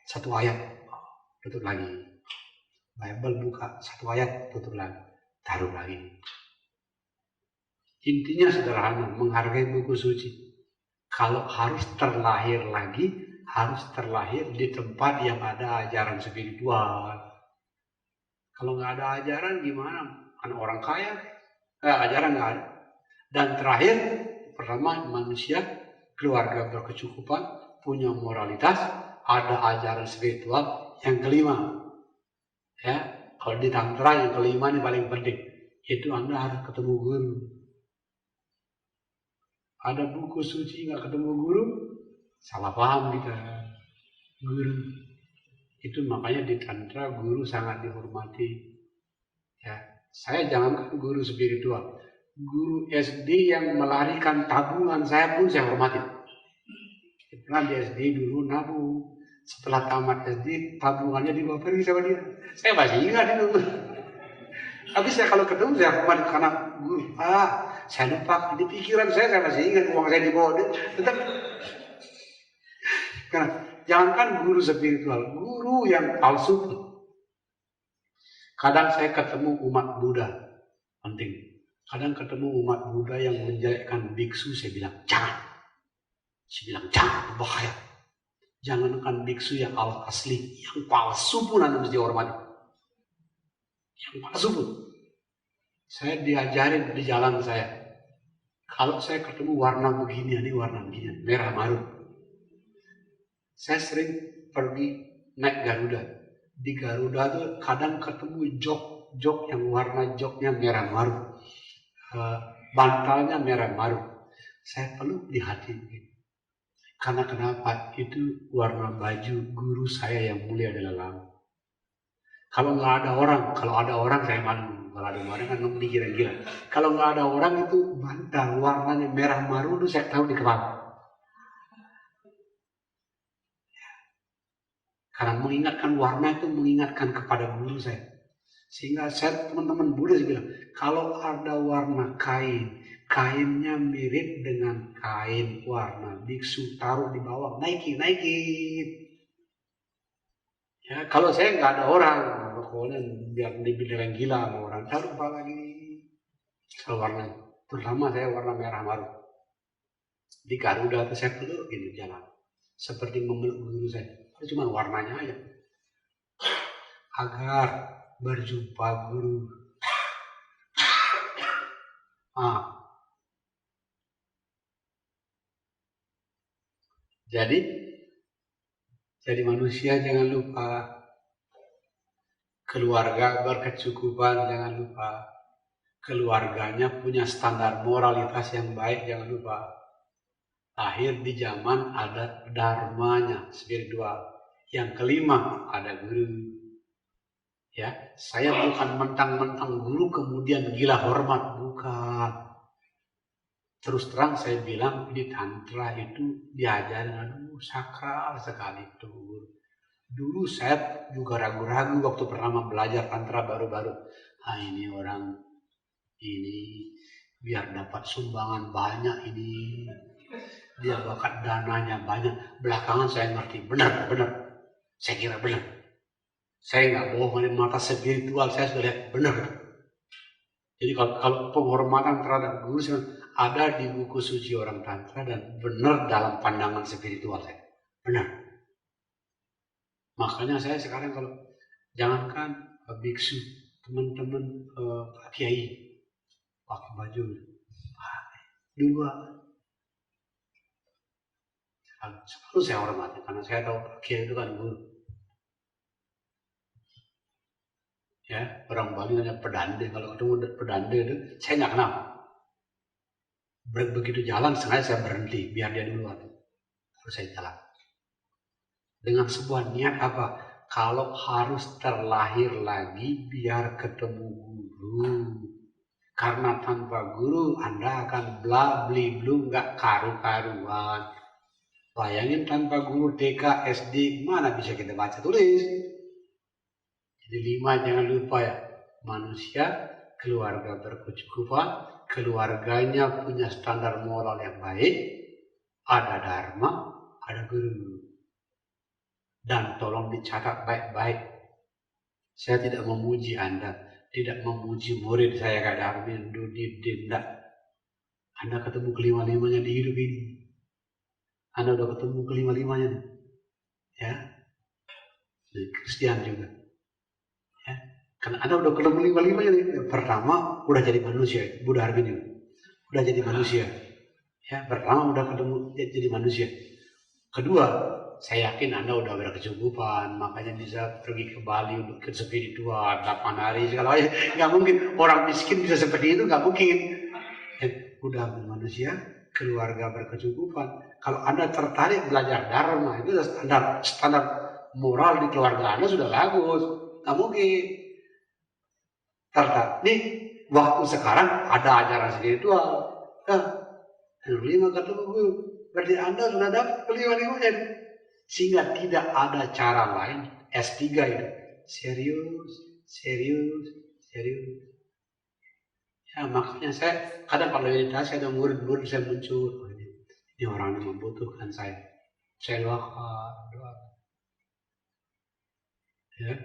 S1: Satu ayat, tutup lagi. Bible buka, satu ayat, tutup lagi. Taruh lagi. Intinya sederhana, menghargai buku suci. Kalau harus terlahir lagi, harus terlahir di tempat yang ada ajaran spiritual. Kalau nggak ada ajaran gimana? Kan orang kaya, ajaran nggak ada. Dan terakhir, pertama manusia, keluarga berkecukupan, punya moralitas, ada ajaran spiritual. Yang kelima, ya, kalau di tantra yang kelima ini paling penting, itu Anda harus ketemu guru. Ada buku suci nggak ketemu guru, salah paham kita. Guru itu makanya di tantra guru sangat dihormati. Ya, saya jangankan guru spiritual, guru SD yang melarikan tabungan saya pun saya hormati. Pernah di SD dulu nabung, setelah tamat SD tabungannya dibawa pergi sama dia. Saya masih ingat itu. Tapi saya kalau ketemu saya hormati karena guru. Saya lupa, di pikiran saya masih ingat uang saya dibawa. Tetap. Karena jangankan guru spiritual, guru yang palsu. Kadang saya ketemu umat Buddha, penting. Kadang ketemu umat Buddha yang menjelekkan biksu, saya bilang jangan. Saya bilang jangan, bahaya. Jangankan biksu yang asli, yang palsu pun Anda mesti hormati. Yang palsu pun. Saya diajarin di jalan saya. Kalau saya ketemu warna begini, ini warna begini, merah marun. Saya sering pergi naik Garuda. Di Garuda tuh kadang ketemu jok yang warna joknya merah marun. Bantalnya merah marun. Saya peluk di hati. Karena kenapa? Itu warna baju guru saya yang mulia adalah lama. Kalau ada orang saya malu. kalau ada orang kan gila. Kalau nggak ada orang itu bantal warnanya merah marun, saya tahu di kepala. Karena mengingatkan warna itu mengingatkan kepada guru saya. Sehingga saya teman-teman Buddha saya bilang, kalau ada warna kain, kainnya mirip dengan kain warna biksu, taruh di bawah, naikin. Ya, kalau saya nggak ada orang, pokoknya biar dibilang gila sama orang, taruh apa lagi? Kalau warna, terutama saya warna merah marun. Di Garuda itu saya peluk gitu jalan, seperti memeluk guru saya. Cuma warnanya aja. Agar berjumpa guru. Jadi manusia jangan lupa. Keluarga berkecukupan jangan lupa. Keluarganya punya standar moralitas yang baik jangan lupa. Lahir di zaman ada dharmanya, spiritual. Yang kelima ada guru. Ya, saya bukan mentang-mentang guru kemudian gila hormat, bukan. Terus terang saya bilang di tantra itu diajarin, sakral sekali itu. Dulu saya juga ragu-ragu waktu pertama belajar tantra baru-baru. Ini orang ini biar dapat sumbangan banyak ini. Dia bakat dananya banyak. Belakangan saya ngerti, benar. Saya kira benar. Saya nggak bohong, mata spiritual saya sudah lihat benar. Jadi kalau penghormatan terhadap guru ada di buku suci orang tantra dan benar dalam pandangan spiritual saya. Benar. Makanya saya sekarang kalau jangankan biksu, teman-teman Pak Kiai pakai baju dua. Selalu saya hormati karena saya tahu Pak Kiai itu kan guru. Ya, orang Bali namanya pedande. Kalau ketemu pedande itu saya nggak kenal. Begitu jalan sengaja saya berhenti biar dia duluan. Terus saya jalan. Dengan sebuah niat apa? Kalau harus terlahir lagi biar ketemu guru. Karena tanpa guru Anda akan bla bli blu nggak karu-karuan. Bayangin tanpa guru TK, SD, mana bisa kita baca tulis? Jadi 5 jangan lupa ya. Manusia, keluarga berkecukupan, keluarganya punya standar moral yang baik, ada dharma, ada guru. Dan tolong dicatat baik-baik. Saya tidak memuji Anda, tidak memuji murid saya kayak Darmin, Dudi, Dinda. Anda ketemu kelima-limanya di hidup ini. Anda udah ketemu kelima-limanya nih. Ya. Di Kristen juga. Ya. Karena Anda udah ketemu kelima-limanya nih. Pertama udah jadi manusia, Buddha Armin juga. Udah jadi manusia. Ya, pertama udah ketemu jadi manusia. Kedua, saya yakin Anda udah berkecukupan, makanya bisa pergi ke Bali untuk ke spiritual 8 hari segala macam. Nggak mungkin orang miskin bisa seperti itu, nggak mungkin. Udah manusia, keluarga berkecukupan. Kalau Anda tertarik belajar dharma, itu standar moral di keluarga Anda sudah bagus. Nggak mungkin. Tertarik. Nih, waktu sekarang ada ajaran spiritual. Yang 5 ketemu guru. Berarti Anda sudah dapat kelima-limanya. Sehingga tidak ada cara lain. S3 itu. Serius. Ya, makanya saya kadang kalau meditasi ada murid-murid saya muncul. Ini orang yang membutuhkan saya. Saya doakan. Ya.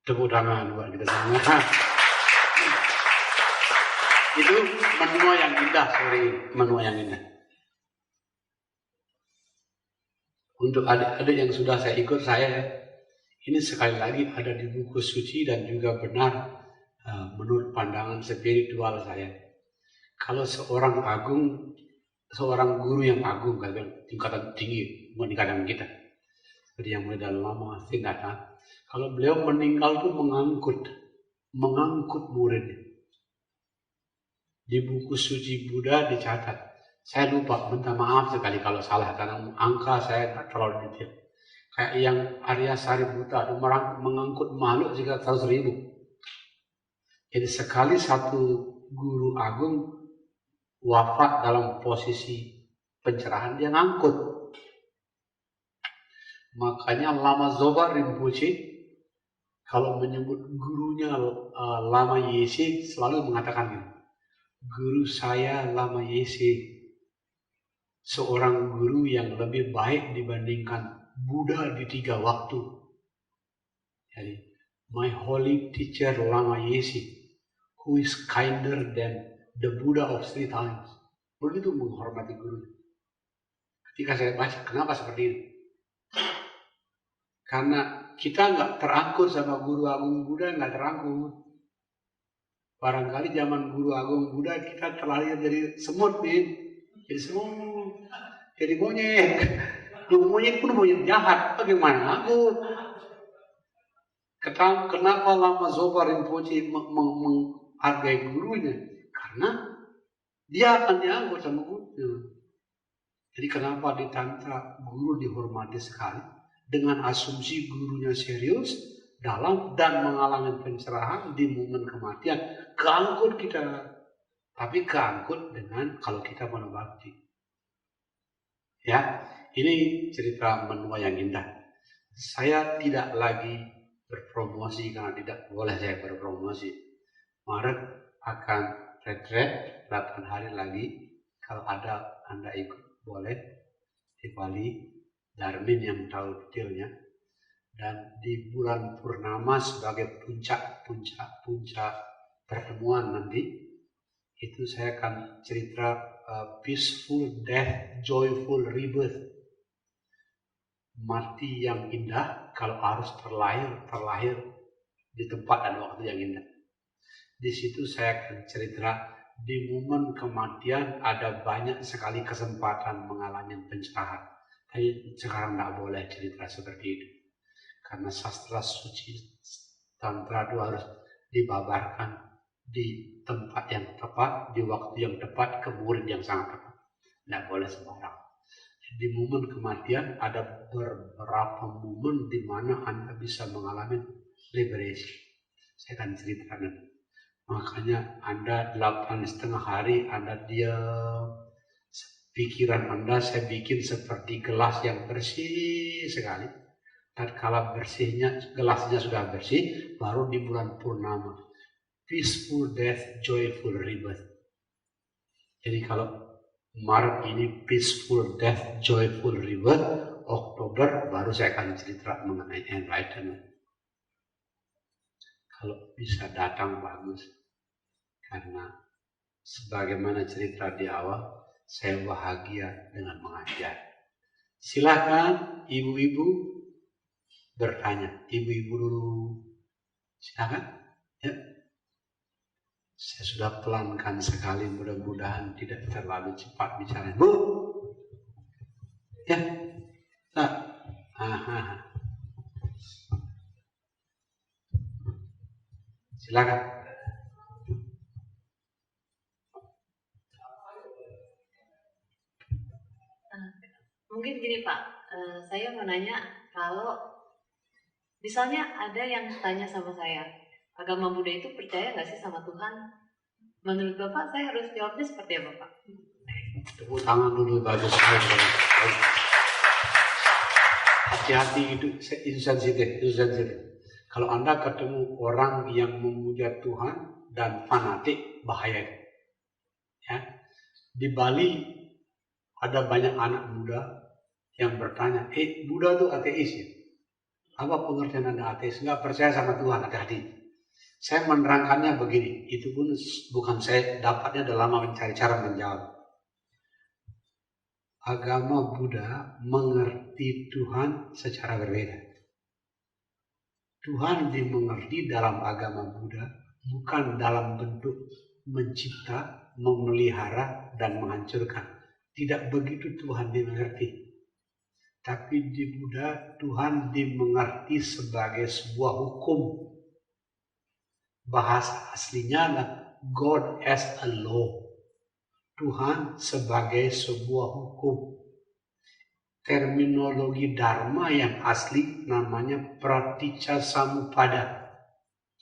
S1: Tepuk tangan buat kita semua. Itu menua yang indah, menua yang indah. Untuk adik-adik yang sudah saya ikut ini sekali lagi ada di buku suci dan juga benar menurut pandangan spiritual saya. Kalau seorang guru yang agung, tingkatan tinggi, meningkatkan kita. Seperti yang mulai dalam lama, tingkatan. Kalau beliau meninggal itu mengangkut muridnya. Di buku suci Buddha dicatat. Saya lupa, minta maaf sekali kalau salah karena angka saya tak terlalu detail. Kayak yang Arya Sariputta itu mengangkut makhluk sekitar 100.000. Jadi sekali satu guru agung wafat dalam posisi pencerahan, dia ngangkut. Makanya Lama Zoba Rinpoche kalau menyebut gurunya Lama Yese selalu mengatakan gitu. Guru saya Lama Yese, seorang guru yang lebih baik dibandingkan Buddha di 3 waktu. Jadi, my holy teacher Lama Yese, who is kinder than the Buddha of 3 times. Begitu menghormati guru. Ketika saya baca, kenapa seperti ini? Karena kita nggak terangkut sama guru agung Buddha, nggak terangkut. Barangkali zaman guru agung Buddha kita terlahir dari semut nih, jadi semut, jadi monyet. Monyet pun monyet jahat, bagaimana aku? Kenapa Lama Zoba Rinpoche menghargai gurunya? Karena dia akan diangkut sama gurunya. Jadi kenapa di Tantra guru dihormati sekali? Dengan asumsi gurunya serius dalam dan mengalami pencerahan di momen kematian, keangkut kita. Tapi keangkut dengan kalau kita mau bakti. Ya, ini cerita menua yang indah. Saya tidak lagi berpromosi karena tidak boleh saya berpromosi. Maret akan retret 8 hari lagi. Kalau ada Anda ikut boleh di Bali. Darmin yang tahu detailnya. Dan di bulan purnama sebagai puncak pertemuan nanti, itu saya akan cerita peaceful death, joyful rebirth. Mati yang indah kalau harus terlahir di tempat dan waktu yang indah. Di situ saya akan cerita di momen kematian ada banyak sekali kesempatan mengalami pencerahan. Tapi sekarang tidak boleh cerita seperti itu. Karena sastra suci Tantra itu harus dibabarkan di tempat yang tepat, di waktu yang tepat, ke murid yang sangat tepat. Tidak boleh sembarang. Di momen kematian ada beberapa momen di mana Anda bisa mengalami liberation. Saya akan ceritakan. Makanya Anda 8,5 hari Anda diam. Pikiran Anda saya bikin seperti gelas yang bersih sekali. Tatkala gelasnya sudah bersih, baru di bulan purnama. Peaceful death, joyful rebirth. Jadi kalau Maret ini peaceful death, joyful rebirth, Oktober baru saya akan cerita mengenai enlightenment. Kalau bisa datang bagus. Karena sebagaimana cerita di awal, saya bahagia dengan mengajar. Silakan ibu-ibu bertanya. Ibu-ibu dulu. Silakan. Ya. Saya sudah pelankan sekali, mudah-mudahan tidak terlalu cepat bicara. Bu. Ya. Nah. Silakan.
S2: Mungkin gini Pak, saya mau nanya, kalau misalnya ada yang tanya sama saya, agama Buddha itu percaya nggak sih sama Tuhan? Menurut Bapak, saya harus jawabnya seperti apa Pak?
S1: Tepuk tangan dulu, bagus sekali. Hati-hati, itu sensitif. Kalau Anda ketemu orang yang memuja Tuhan dan fanatik, bahaya. Ya. Di Bali ada banyak anak muda yang bertanya, Buddha itu ateis ya? Apa pengertian Anda ateis? Nggak percaya sama Tuhan, hati-hati. Saya menerangkannya begini, itu pun bukan saya dapatnya, udah lama mencari cara menjawab. Agama Buddha mengerti Tuhan secara berbeda. Tuhan dimengerti dalam agama Buddha bukan dalam bentuk mencipta, memelihara, dan menghancurkan. Tidak begitu Tuhan dimengerti. Tapi di Buddha, Tuhan dimengerti sebagai sebuah hukum. Bahasa aslinya adalah God as a law. Tuhan sebagai sebuah hukum. Terminologi Dharma yang asli namanya Praticca Samuppada.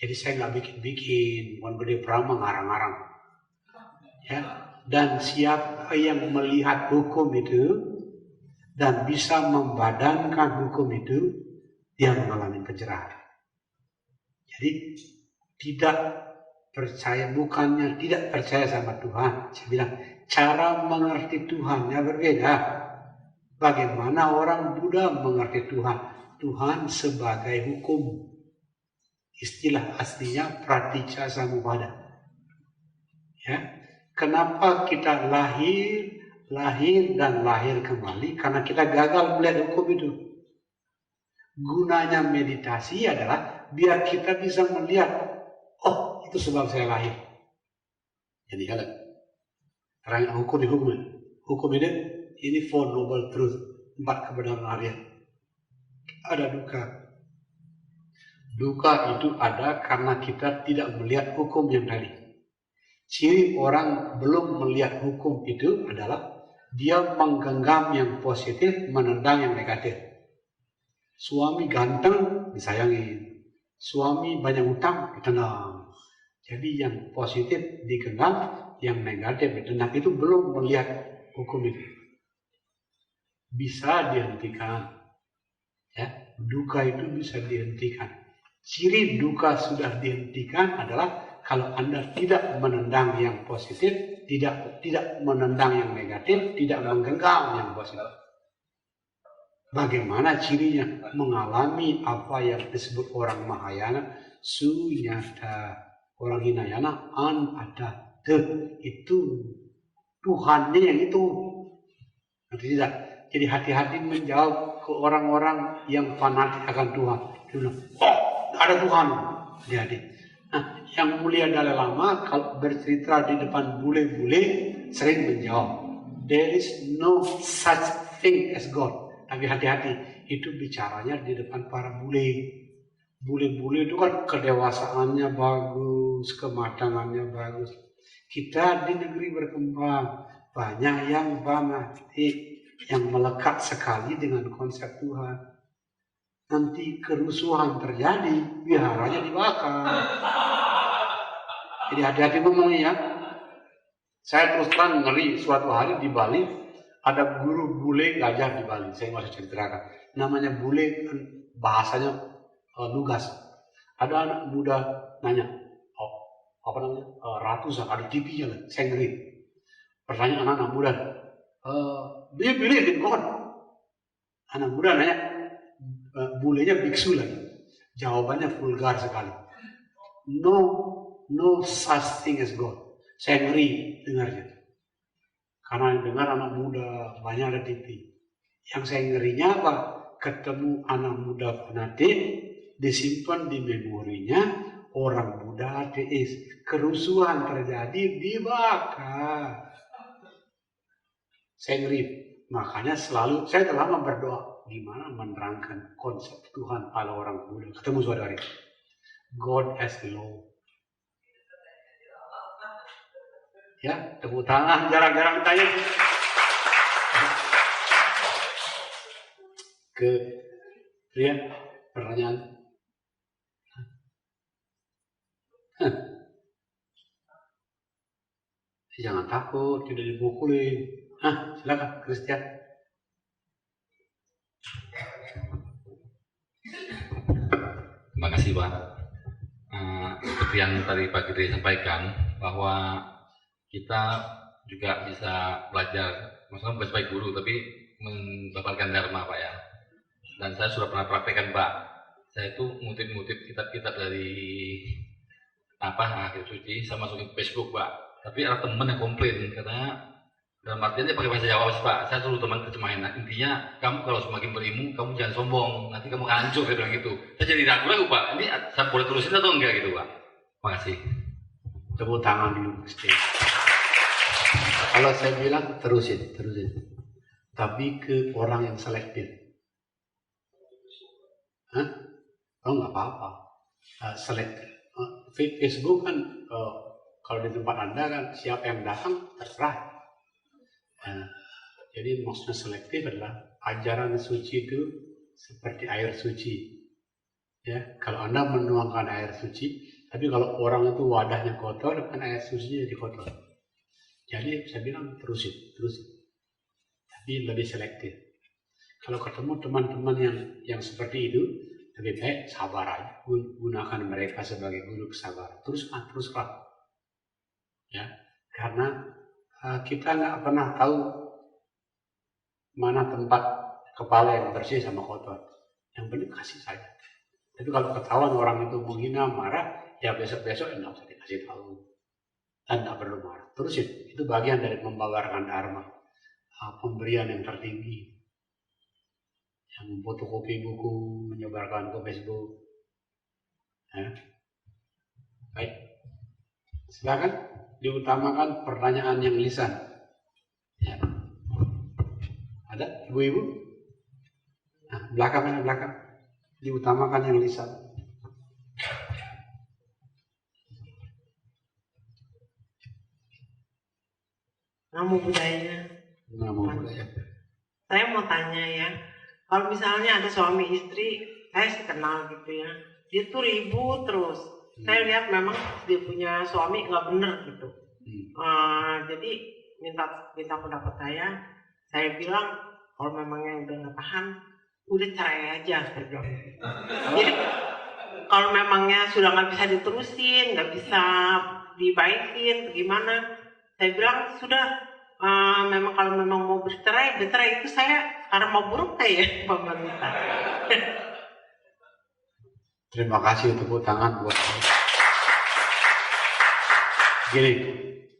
S1: Jadi saya nggak bikin-bikin, bukan gede pernah ngarang-ngarang. Ya, dan siapa yang melihat hukum itu dan bisa membadankan hukum itu, dia mengalami pencerahan. Jadi tidak percaya, bukannya tidak percaya sama Tuhan. Saya bilang cara mengerti Tuhannya berbeda. Bagaimana orang Buddha mengerti Tuhan? Tuhan sebagai hukum. Istilah aslinya praticca samuppada. Ya, kenapa kita lahir dan lahir kembali? Karena kita gagal melihat hukum itu. Gunanya meditasi adalah biar kita bisa melihat, oh itu sebab saya lahir. Jadi kalian terang hukum ini four noble truth, 4 kebenaran harian. Ada duka. Duka itu ada karena kita tidak melihat hukum yang tadi. Ciri orang belum melihat hukum itu adalah dia menggenggam yang positif, menendang yang negatif. Suami ganteng disayangi, suami banyak utang ditendang. Jadi yang positif digenggam, yang negatif ditendang. Itu belum melihat hukum itu. Bisa dihentikan. Ya, duka itu bisa dihentikan. Ciri duka sudah dihentikan adalah kalau Anda tidak menendang yang positif, tidak menendang yang negatif, tidak menggenggam yang positif. Bagaimana cirinya? Mengalami apa yang disebut orang Mahayana sunyata, orang Hinayana anata. Itu Tuhannya yang itu. Tidak. Jadi hati-hati menjawab ke orang-orang yang fanatik akan Tuhan. Dia bilang, oh, ada Tuhan. Jadi, nah, yang mulia Dalai Lama kalau bercerita di depan bule-bule sering menjawab, there is no such thing as God. Tapi hati-hati, itu bicaranya di depan para bule. Bule-bule itu kan kedewasaannya bagus, kematangannya bagus. Kita di negeri berkembang, banyak yang fanatik, yang melekat sekali dengan konsep Tuhan. Nanti kerusuhan terjadi, wiharanya dibakar. Jadi hati-hati ngomongnya ya. Saya terus terang ngeri, suatu hari di Bali ada guru bule gajah di Bali. Saya masih ceritakan. Namanya bule, bahasanya lugas. Ada anak muda nanya, ratu ada TV-nya lah. Saya ngeri. Pertanyaan anak muda, do you believe in God? Anak muda nanya, bulenya biksu lagi. Jawabannya vulgar sekali. No such thing as God. Saya ngeri dengarnya. Karena dengar anak muda banyak ada TV. Yang saya ngerinya apa? Ketemu anak muda fanatik, disimpan di memorinya, orang Buddha ateis. Kerusuhan terjadi, dibakar. Saya ngeri. Makanya selalu, saya telah berdoa. Gimana menerangkan konsep Tuhan ala orang Buddha. Ketemu saudari. God as law. Ya, tepuk tangan, jarang-jarang tanya. Ke Ria, pertanyaan. Jangan takut, tidak dipukulin. Silakan, Christian.
S3: Terima kasih Pak. Seperti yang tadi Pak Giri sampaikan, bahwa kita juga bisa belajar, maksudnya bukan sebagai guru, tapi mendapatkan dharma Pak ya. Dan saya sudah pernah praktekkan Pak. Saya itu ngutip-ngutip kitab-kitab dari akhir suci, saya masukin Facebook Pak. Tapi ada teman yang komplain, katanya dalam artian dia pakai bahasa Jawa sih Pak. Saya suruh teman terjemahin. Intinya kamu kalau semakin berilmu, kamu jangan sombong. Nanti kamu hancur gitu. Saya jadi ragu-ragu Pak. Ini saya boleh terusin atau enggak gitu Pak? Terima kasih.
S1: Tepuk tangan dulu. Kalau saya bilang terusin. Tapi ke orang yang selektif. Oh nggak apa-apa. Selektif. Facebook kan kalau di tempat Anda kan siapa yang datang terserah. Jadi maksudnya selektif adalah ajaran suci itu seperti air suci. Ya, kalau Anda menuangkan air suci, Tapi kalau orang itu wadahnya kotor, kan air susunya jadi kotor. Jadi saya bilang terusin. Tapi lebih selektif. Kalau ketemu teman-teman yang seperti itu, lebih baik sabar aja. Gunakan mereka sebagai guru kesabaran. Teruskan. Ya, karena kita nggak pernah tahu mana tempat kepala yang bersih sama kotor. Yang penting kasih saja. Tapi kalau ketahuan orang itu menghina, marah, ya besok-besok enggak usah dikasih tahu. Dan enggak perlu marah. Terusin. Itu bagian dari membabarkan dharma. Pemberian yang tertinggi. Yang memfotokopi buku, menyebarkan ke Facebook. Ya. Baik. Silakan diutamakan pertanyaan yang lisan. Ya. Ada ibu-ibu? Nah, belakang. Diutamakan yang lisan.
S4: Namo budaya. Saya mau tanya ya, kalau misalnya ada suami istri, saya sih kenal gitu ya, dia tuh ribut terus. Saya lihat memang dia punya suami nggak bener gitu. Jadi minta pendapat saya bilang kalau memang yang udah nggak tahan, udah cerai aja, saya bilang. Jadi kalau memangnya sudah nggak bisa diterusin, nggak bisa dibaikin, gimana? Saya bilang sudah, memang kalau memang mau bercerai itu saya karena mau buruk kayak pemerintah.
S1: Terima kasih tepuk tangan buat saya. Gini,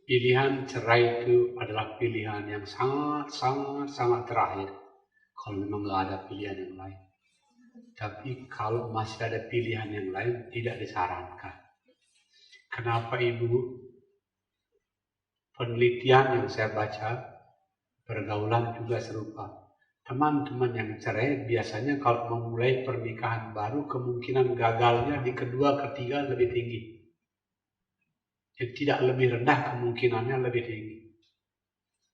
S1: pilihan cerai itu adalah pilihan yang sangat terakhir. Kalau memang nggak ada pilihan yang lain. Tapi kalau masih ada pilihan yang lain, tidak disarankan. Kenapa Ibu? Penelitian yang saya baca, pergaulan juga serupa. Teman-teman yang cerai biasanya kalau memulai pernikahan baru, kemungkinan gagalnya di kedua, ketiga lebih tinggi. Jadi tidak lebih rendah, kemungkinannya lebih tinggi.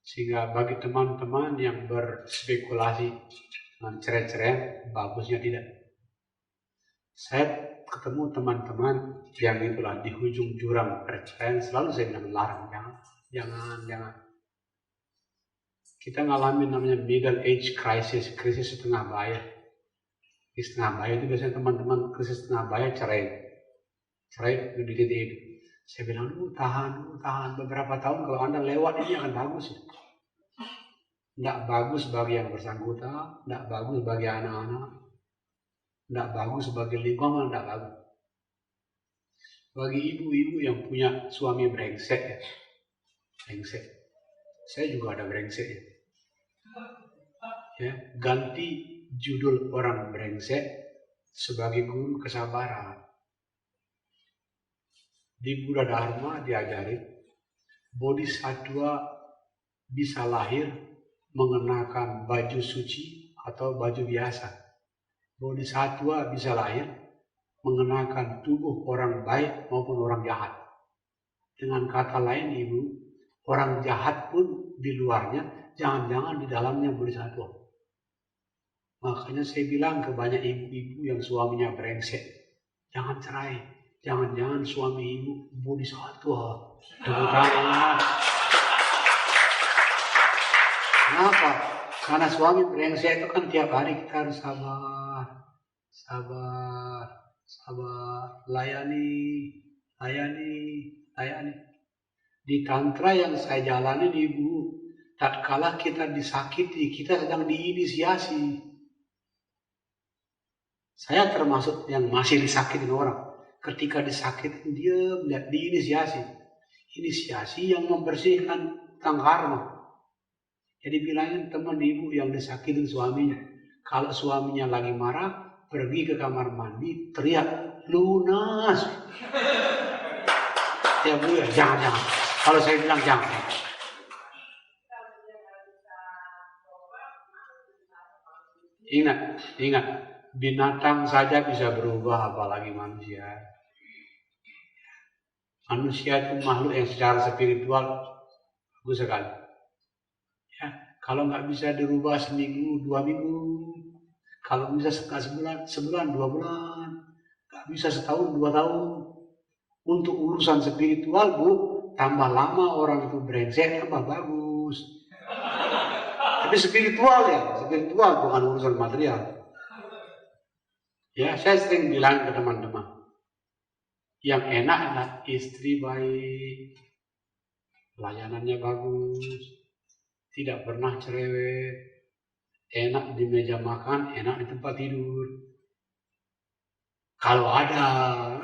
S1: Sehingga bagi teman-teman yang berspekulasi dengan cerai-cerai, bagusnya tidak. Saya ketemu teman-teman yang itulah di ujung jurang perceraian, selalu saya bilang larang, jangan. Kita ngalamin namanya middle age crisis, krisis setengah bayar. Di setengah bayar itu biasanya teman-teman krisis setengah bayar cerai di titik itu. Saya bilang, tahan beberapa tahun, kalau Anda lewat ini akan bagus. Tidak bagus bagi yang bersangkutan, tidak bagus bagi anak-anak, tidak bagus bagi lingkungan, tidak bagus. Bagi ibu-ibu yang punya suami brengsek, saya juga ada brengsek ya. Ganti judul orang brengsek sebagai guru kesabaran. Di Buddha Dharma diajari bodhisattva bisa lahir mengenakan baju suci atau baju biasa. Bodhisattva bisa lahir mengenakan tubuh orang baik maupun orang jahat. Dengan kata lain Ibu, orang jahat pun di luarnya, jangan-jangan di dalamnya bodhisattva. Makanya saya bilang ke banyak ibu-ibu yang suaminya brengsek, jangan cerai, jangan-jangan suami ibu bodhisattva. Kenapa? Karena suami brengsek itu kan tiap hari kita harus sabar, layani. Di tantra yang saya jalani Ibu, tatkala kita disakiti, kita sedang diinisiasi. Saya termasuk yang masih disakitin orang. Ketika disakitin dia melihat diinisiasi. Inisiasi yang membersihkan tentang karma. Jadi bilangin teman Ibu yang disakitin suaminya. Kalau suaminya lagi marah, pergi ke kamar mandi, teriak, lunas. Ya Bu, ya, jangan. Kalau saya bilang jangan. Ingat, binatang saja bisa berubah, apalagi manusia. Manusia itu makhluk yang secara spiritual bagus sekali. Ya, kalau nggak bisa dirubah seminggu, 2 minggu, kalau bisa sebulan, 2 bulan, nggak bisa setahun, 2 tahun. Untuk urusan spiritual, Bu, tambah lama orang itu brengsek, tambah bagus. Tapi spiritual bukan urusan material. Ya, saya sering bilang ke teman-teman, yang enak adalah istri baik, layanannya bagus, tidak pernah cerewet, enak di meja makan, enak di tempat tidur. Kalau ada,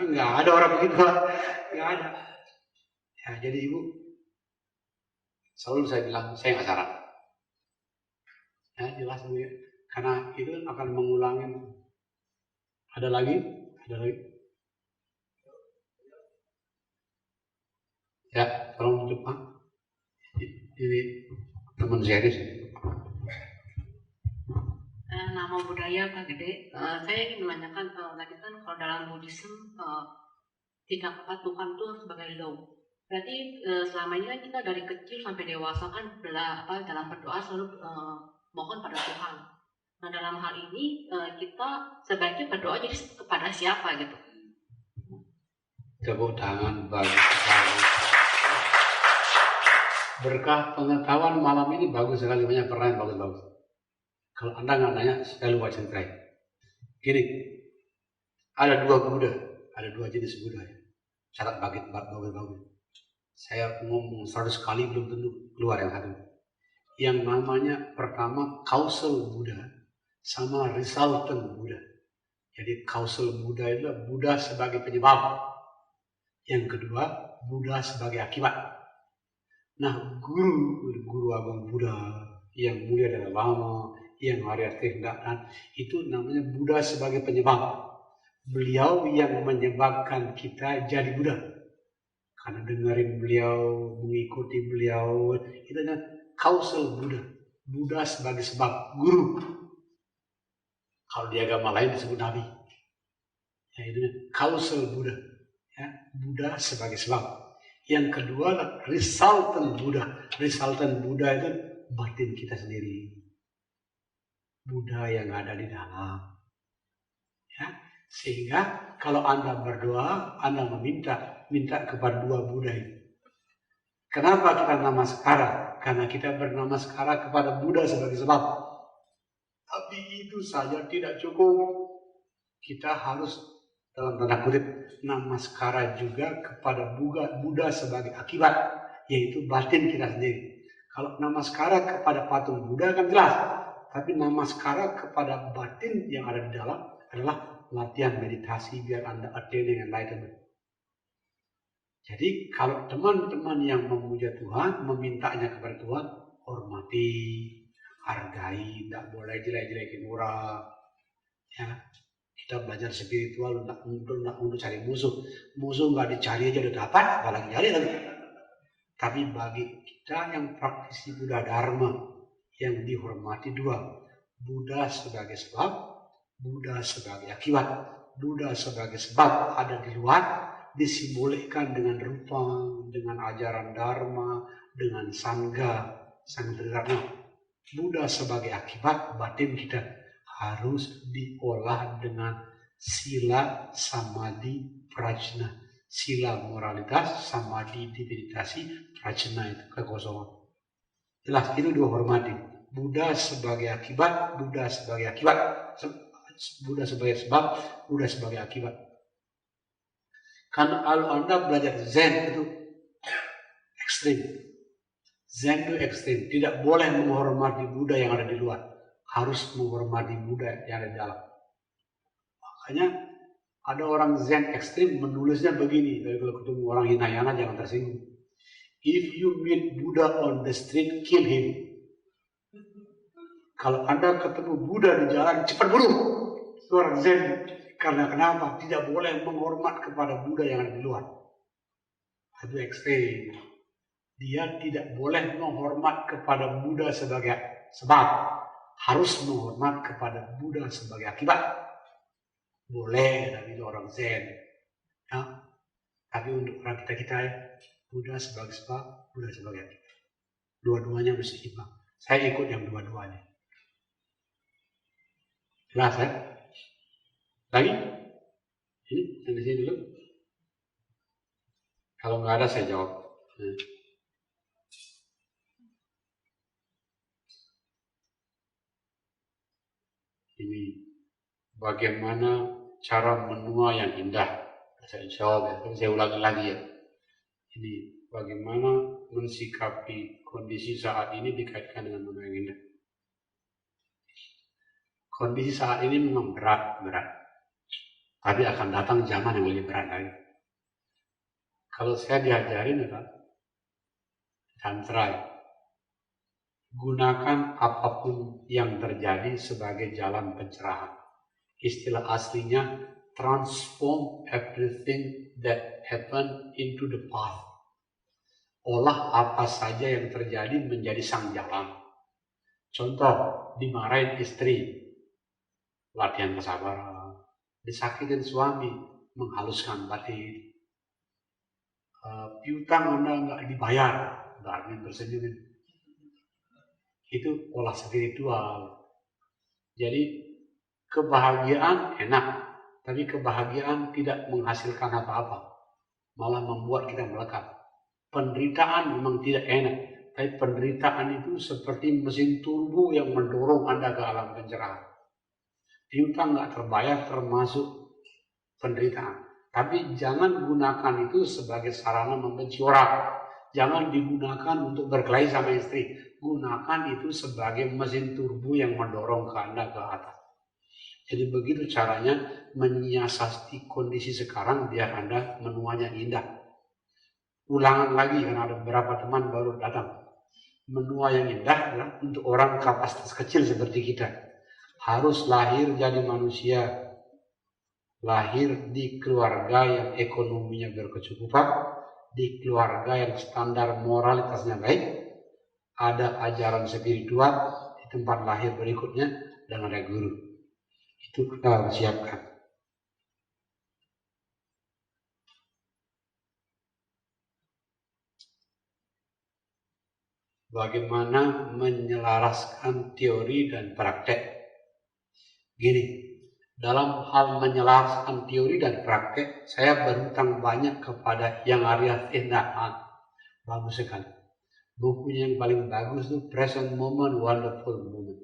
S1: nggak ada orang begitu, nggak ada. Ya, jadi Ibu, selalu saya bilang, saya nggak saran. Ya, jelas Bu ya, karena itu akan mengulangi. Ada lagi? Ya, tolong cepat. Ini teman saya di sini.
S5: Nama budaya Pak Gede, saya ingin menanyakan tadi kan kalau dalam Buddhism tingkat kepatuhan itu sebagai law. Berarti selama ini kan kita dari kecil sampai dewasa kan dalam berdoa selalu mohon pada Tuhan. Nah dalam hal ini kita sebaiknya berdoa jadi kepada siapa gitu?
S1: Tepuk tangan bagi sekali. Berkah pengetahuan malam ini bagus sekali, banyak pertanyaan bagus-bagus. Kalau Anda nggak nanya, saya lupa centrai. Gini, ada dua jenis Buddha ya. Sangat bagus. Saya ngomong 100 kali belum tentu keluar yang satu. Yang namanya pertama causal Buddha sama resultant Buddha. Jadi causal Buddha itu Buddha sebagai penyebab. Yang kedua, Buddha sebagai akibat. Nah, guru agung Buddha yang mulia dan lama, yang Arya Tinggakan, itu namanya Buddha sebagai penyebab. Beliau yang menyebabkan kita jadi Buddha. Karena dengerin beliau, mengikuti beliau, itu adalah causal Buddha. Buddha sebagai sebab, guru. Kalau di agama lain disebut Nabi. Ya, itu causal Buddha. Ya, Buddha sebagai sebab. Yang kedua adalah resultant Buddha. Resultant Buddha itu batin kita sendiri. Buddha yang ada di dalam. Ya, sehingga kalau Anda berdoa, Anda minta kepada dua Buddha itu. Kenapa kita namaskara? Karena kita bernamaskara kepada Buddha sebagai sebab. Tapi itu saja tidak cukup. Kita harus dalam tanda kutip namaskara juga kepada Buddha sebagai akibat, yaitu batin kita sendiri. Kalau namaskara kepada patung Buddha kan jelas, tapi namaskara kepada batin yang ada di dalam adalah latihan meditasi biar Anda attaining enlightenment. Jadi kalau teman-teman yang memuja Tuhan, memintanya kepada Tuhan, hormati, hargai, tidak boleh jelek-jelekin orang. Ya, kita belajar spiritual untuk cari musuh. Musuh nggak dicari aja udah dapat, apalagi nyari lagi. Tapi bagi kita yang praktisi Buddha Dharma, yang dihormati dua, Buddha sebagai sebab, Buddha sebagai akibat. Buddha sebagai sebab ada di luar, disimbolkan dengan rupa, dengan ajaran Dharma, dengan Sangha, Sangha. Buddha sebagai akibat, batin kita harus diolah dengan sila, samadhi, prajna. Sila moralitas, samadhi meditasi, prajna itu kekosongan. Jelas itu dua hormati. Buddha sebagai akibat, Buddha sebagai akibat. Buddha sebagai sebab, Buddha sebagai akibat. Karena kalau Anda belajar Zen itu ekstrim. Zen itu ekstrim. Tidak boleh menghormati Buddha yang ada di luar. Harus menghormati Buddha yang ada di dalam. Makanya ada orang Zen ekstrim menulisnya begini. Kalau ketemu orang Hinayana jangan tersinggung. If you meet Buddha on the street, kill him. Kalau Anda ketemu Buddha di jalan, cepat bunuh. Itu orang Zen. Karena kenapa? Tidak boleh menghormat kepada Buddha yang ada di luar. Itu ekstrim. Dia tidak boleh menghormat kepada Buddha sebagai sebab. Harus menghormat kepada Buddha sebagai akibat. Boleh, tapi itu orang Zen. Ya. Tapi untuk orang kita ya, Buddha sebagai sebab, Buddha sebagai akibat. Dua-duanya mesti seimbang. Saya ikut yang dua-duanya. Jelas ya? Lagi? Ini, yang di sini dulu. Kalau nggak ada saya jawab. Ini bagaimana cara menua yang indah. Saya jawab, saya ulangi lagi ya. Ini bagaimana mensikapi kondisi saat ini dikaitkan dengan menua yang indah. Kondisi saat ini memang berat. Tapi akan datang zaman yang lebih berat lagi. Kalau saya diajarin adalah tantrai. Gunakan apapun yang terjadi sebagai jalan pencerahan. Istilah aslinya, transform everything that happen into the path. Olah apa saja yang terjadi menjadi sang jalan. Contoh, dimarahin istri, latihan kesabaran. Disakitin suami, menghaluskan batin. Piutang Anda nggak dibayar, berarti bersenyum. Itu olah spiritual. Jadi kebahagiaan enak, tapi kebahagiaan tidak menghasilkan apa-apa, malah membuat kita melekat. Penderitaan memang tidak enak, tapi penderitaan itu seperti mesin turbo yang mendorong Anda ke alam pencerahan. Piutang nggak terbayar termasuk penderitaan, tapi jangan gunakan itu sebagai sarana membenci orang. Jangan digunakan untuk berkelahi sama istri. Gunakan itu sebagai mesin turbo yang mendorong ke Anda ke atas. Jadi begitu caranya menyiasati kondisi sekarang biar Anda menuanya indah. Ulangan lagi karena ada beberapa teman baru datang. Menua yang indah adalah untuk orang kapasitas kecil seperti kita. Harus lahir jadi manusia. Lahir di keluarga yang ekonominya berkecukupan. Di keluarga yang standar moralitasnya baik, ada ajaran spiritual di tempat lahir berikutnya, dan ada guru. Itu kita harus siapkan. Bagaimana menyelaraskan teori dan praktek? Gini. Dalam hal menyelaraskan teori dan praktek, saya berhutang banyak kepada yang Arya Tindakan. Bagus sekali. Bukunya yang paling bagus itu Present Moment, Wonderful Moment.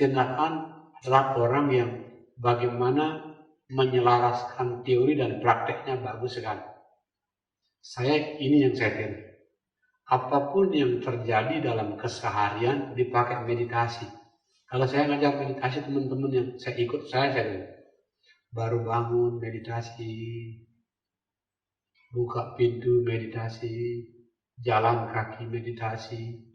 S1: Tindakan adalah orang yang bagaimana menyelaraskan teori dan prakteknya bagus sekali. Ini yang saya kira. Apapun yang terjadi dalam keseharian dipakai meditasi. Kalau saya ngajar meditasi, teman-teman yang saya ikut, saya baru bangun meditasi, buka pintu meditasi, jalan kaki meditasi,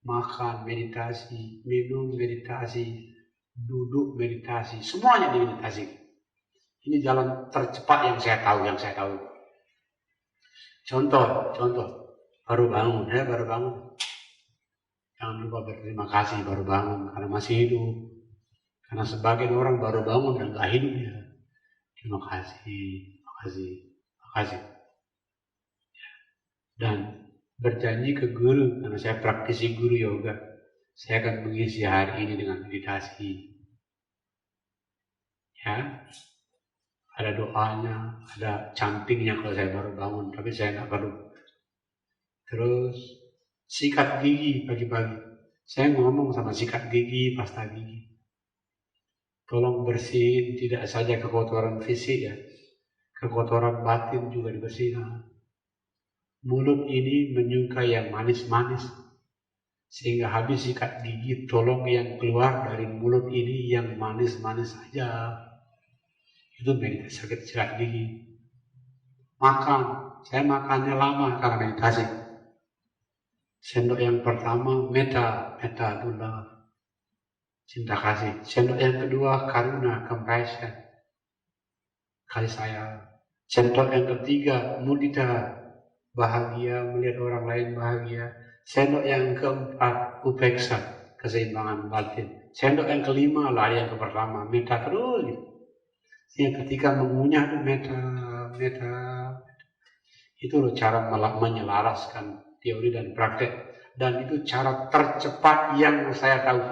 S1: makan meditasi, minum meditasi, duduk meditasi, semuanya meditasi. Ini jalan tercepat yang saya tahu. Contoh, baru bangun. Jangan lupa berterima kasih baru bangun karena masih hidup. Karena sebagian orang baru bangun dan gak hidup ya. Terima kasih. Dan berjanji ke guru, karena saya praktisi guru yoga. Saya akan mengisi hari ini dengan meditasi. Ya, ada doanya, ada campingnya kalau saya baru bangun, tapi saya nggak perlu. Terus sikat gigi pagi-pagi. Saya ngomong sama sikat gigi, pasta gigi. Tolong bersihin tidak saja kekotoran fisik ya. Kekotoran batin juga dibersihkan. Mulut ini menyukai yang manis-manis. Sehingga habis sikat gigi, tolong yang keluar dari mulut ini yang manis-manis saja. Itu meditasi sikat gigi. Makan. Saya makannya lama karena meditasi. Sendok yang pertama metta dulu, cinta kasih. Sendok yang kedua karuna, compassion, kasih sayang. Sendok yang ketiga mudita, bahagia melihat orang lain bahagia. Sendok yang keempat upeksa, keseimbangan batin. Sendok yang kelima lari yang ke pertama, metta terus gitu. Yang ketika mengunyah itu metta. Itu loh cara menyelaraskan teori dan praktek, dan itu cara tercepat yang saya tahu.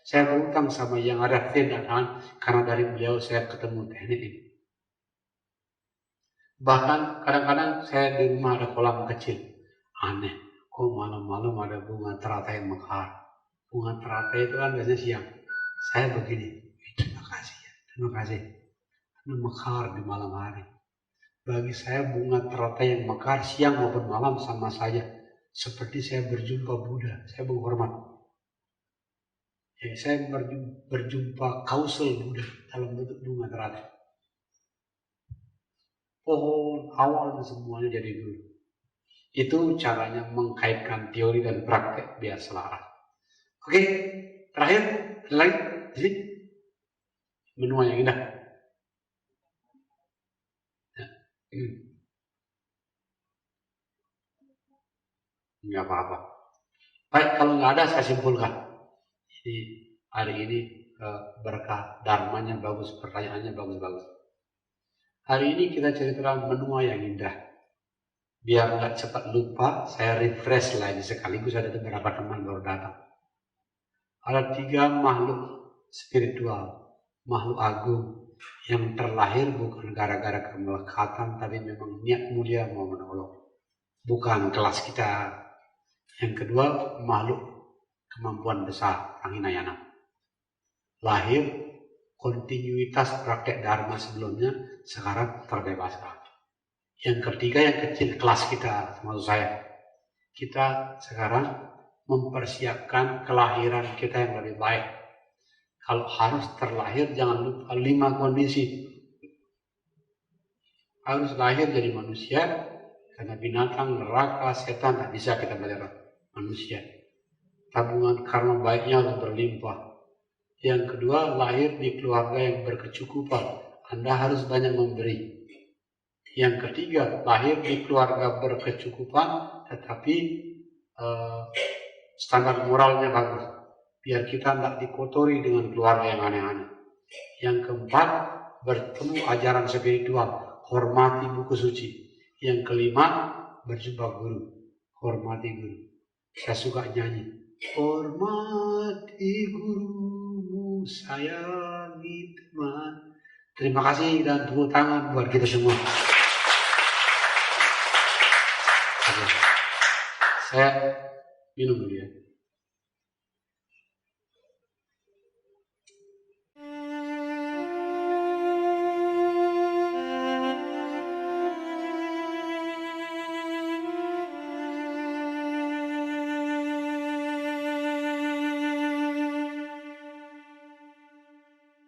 S1: Saya berutang sama yang ada Tindakan karena dari beliau saya ketemu teknik ini. Bahkan kadang-kadang saya di rumah ada kolam kecil. Aneh, kok malam-malam ada bunga teratai yang mekar. Bunga teratai itu kan biasanya siang. Saya begini, terima kasih ya, terima kasih. Karena mekar di malam hari. Bagi saya bunga teratai yang mekar siang maupun malam sama saja. Seperti saya berjumpa Buddha, saya menghormat. Ya, saya berjumpa kausel Buddha dalam bentuk bunga teratai. Pohon awalnya semuanya jadi guru. Itu caranya mengkaitkan teori dan praktek biar selaras. Oke, terakhir lagi di sini menua yang indah. Nggak apa-apa. Baik, kalau nggak ada saya simpulkan. Jadi hari ini berkah dharmanya bagus, pertanyaannya bagus-bagus. Hari ini kita cerita menua yang indah. Biar nggak cepat lupa, saya refresh lagi sekaligus ada beberapa teman baru datang. Ada 3 makhluk spiritual, makhluk agung yang terlahir bukan gara-gara kemelekatan, tapi memang niat mulia mau menolong. Bukan kelas kita. Yang kedua, makhluk kemampuan besar, Anghinayana. Lahir, kontinuitas praktek dharma sebelumnya, sekarang terbebaskan. Yang ketiga, yang kecil, kelas kita, maksud saya. Kita sekarang mempersiapkan kelahiran kita yang lebih baik. Kalau harus terlahir, jangan lupa 5 kondisi. Harus lahir jadi manusia, karena binatang, neraka, setan, tidak bisa kita belajar manusia. Tabungan karma baiknya harus berlimpah. Yang kedua, lahir di keluarga yang berkecukupan. Anda harus banyak memberi. Yang ketiga, lahir di keluarga berkecukupan, tetapi standar moralnya bagus. Biar kita tidak dikotori dengan keluarga yang aneh-aneh. Yang keempat, bertemu ajaran spiritual, hormati buku suci. Yang kelima, berjumpa guru, hormati guru. Saya suka nyanyi, hormati gurumu, sayangi teman. Terima kasih dan tepuk tangan buat kita semua. Saya minum dulu ya.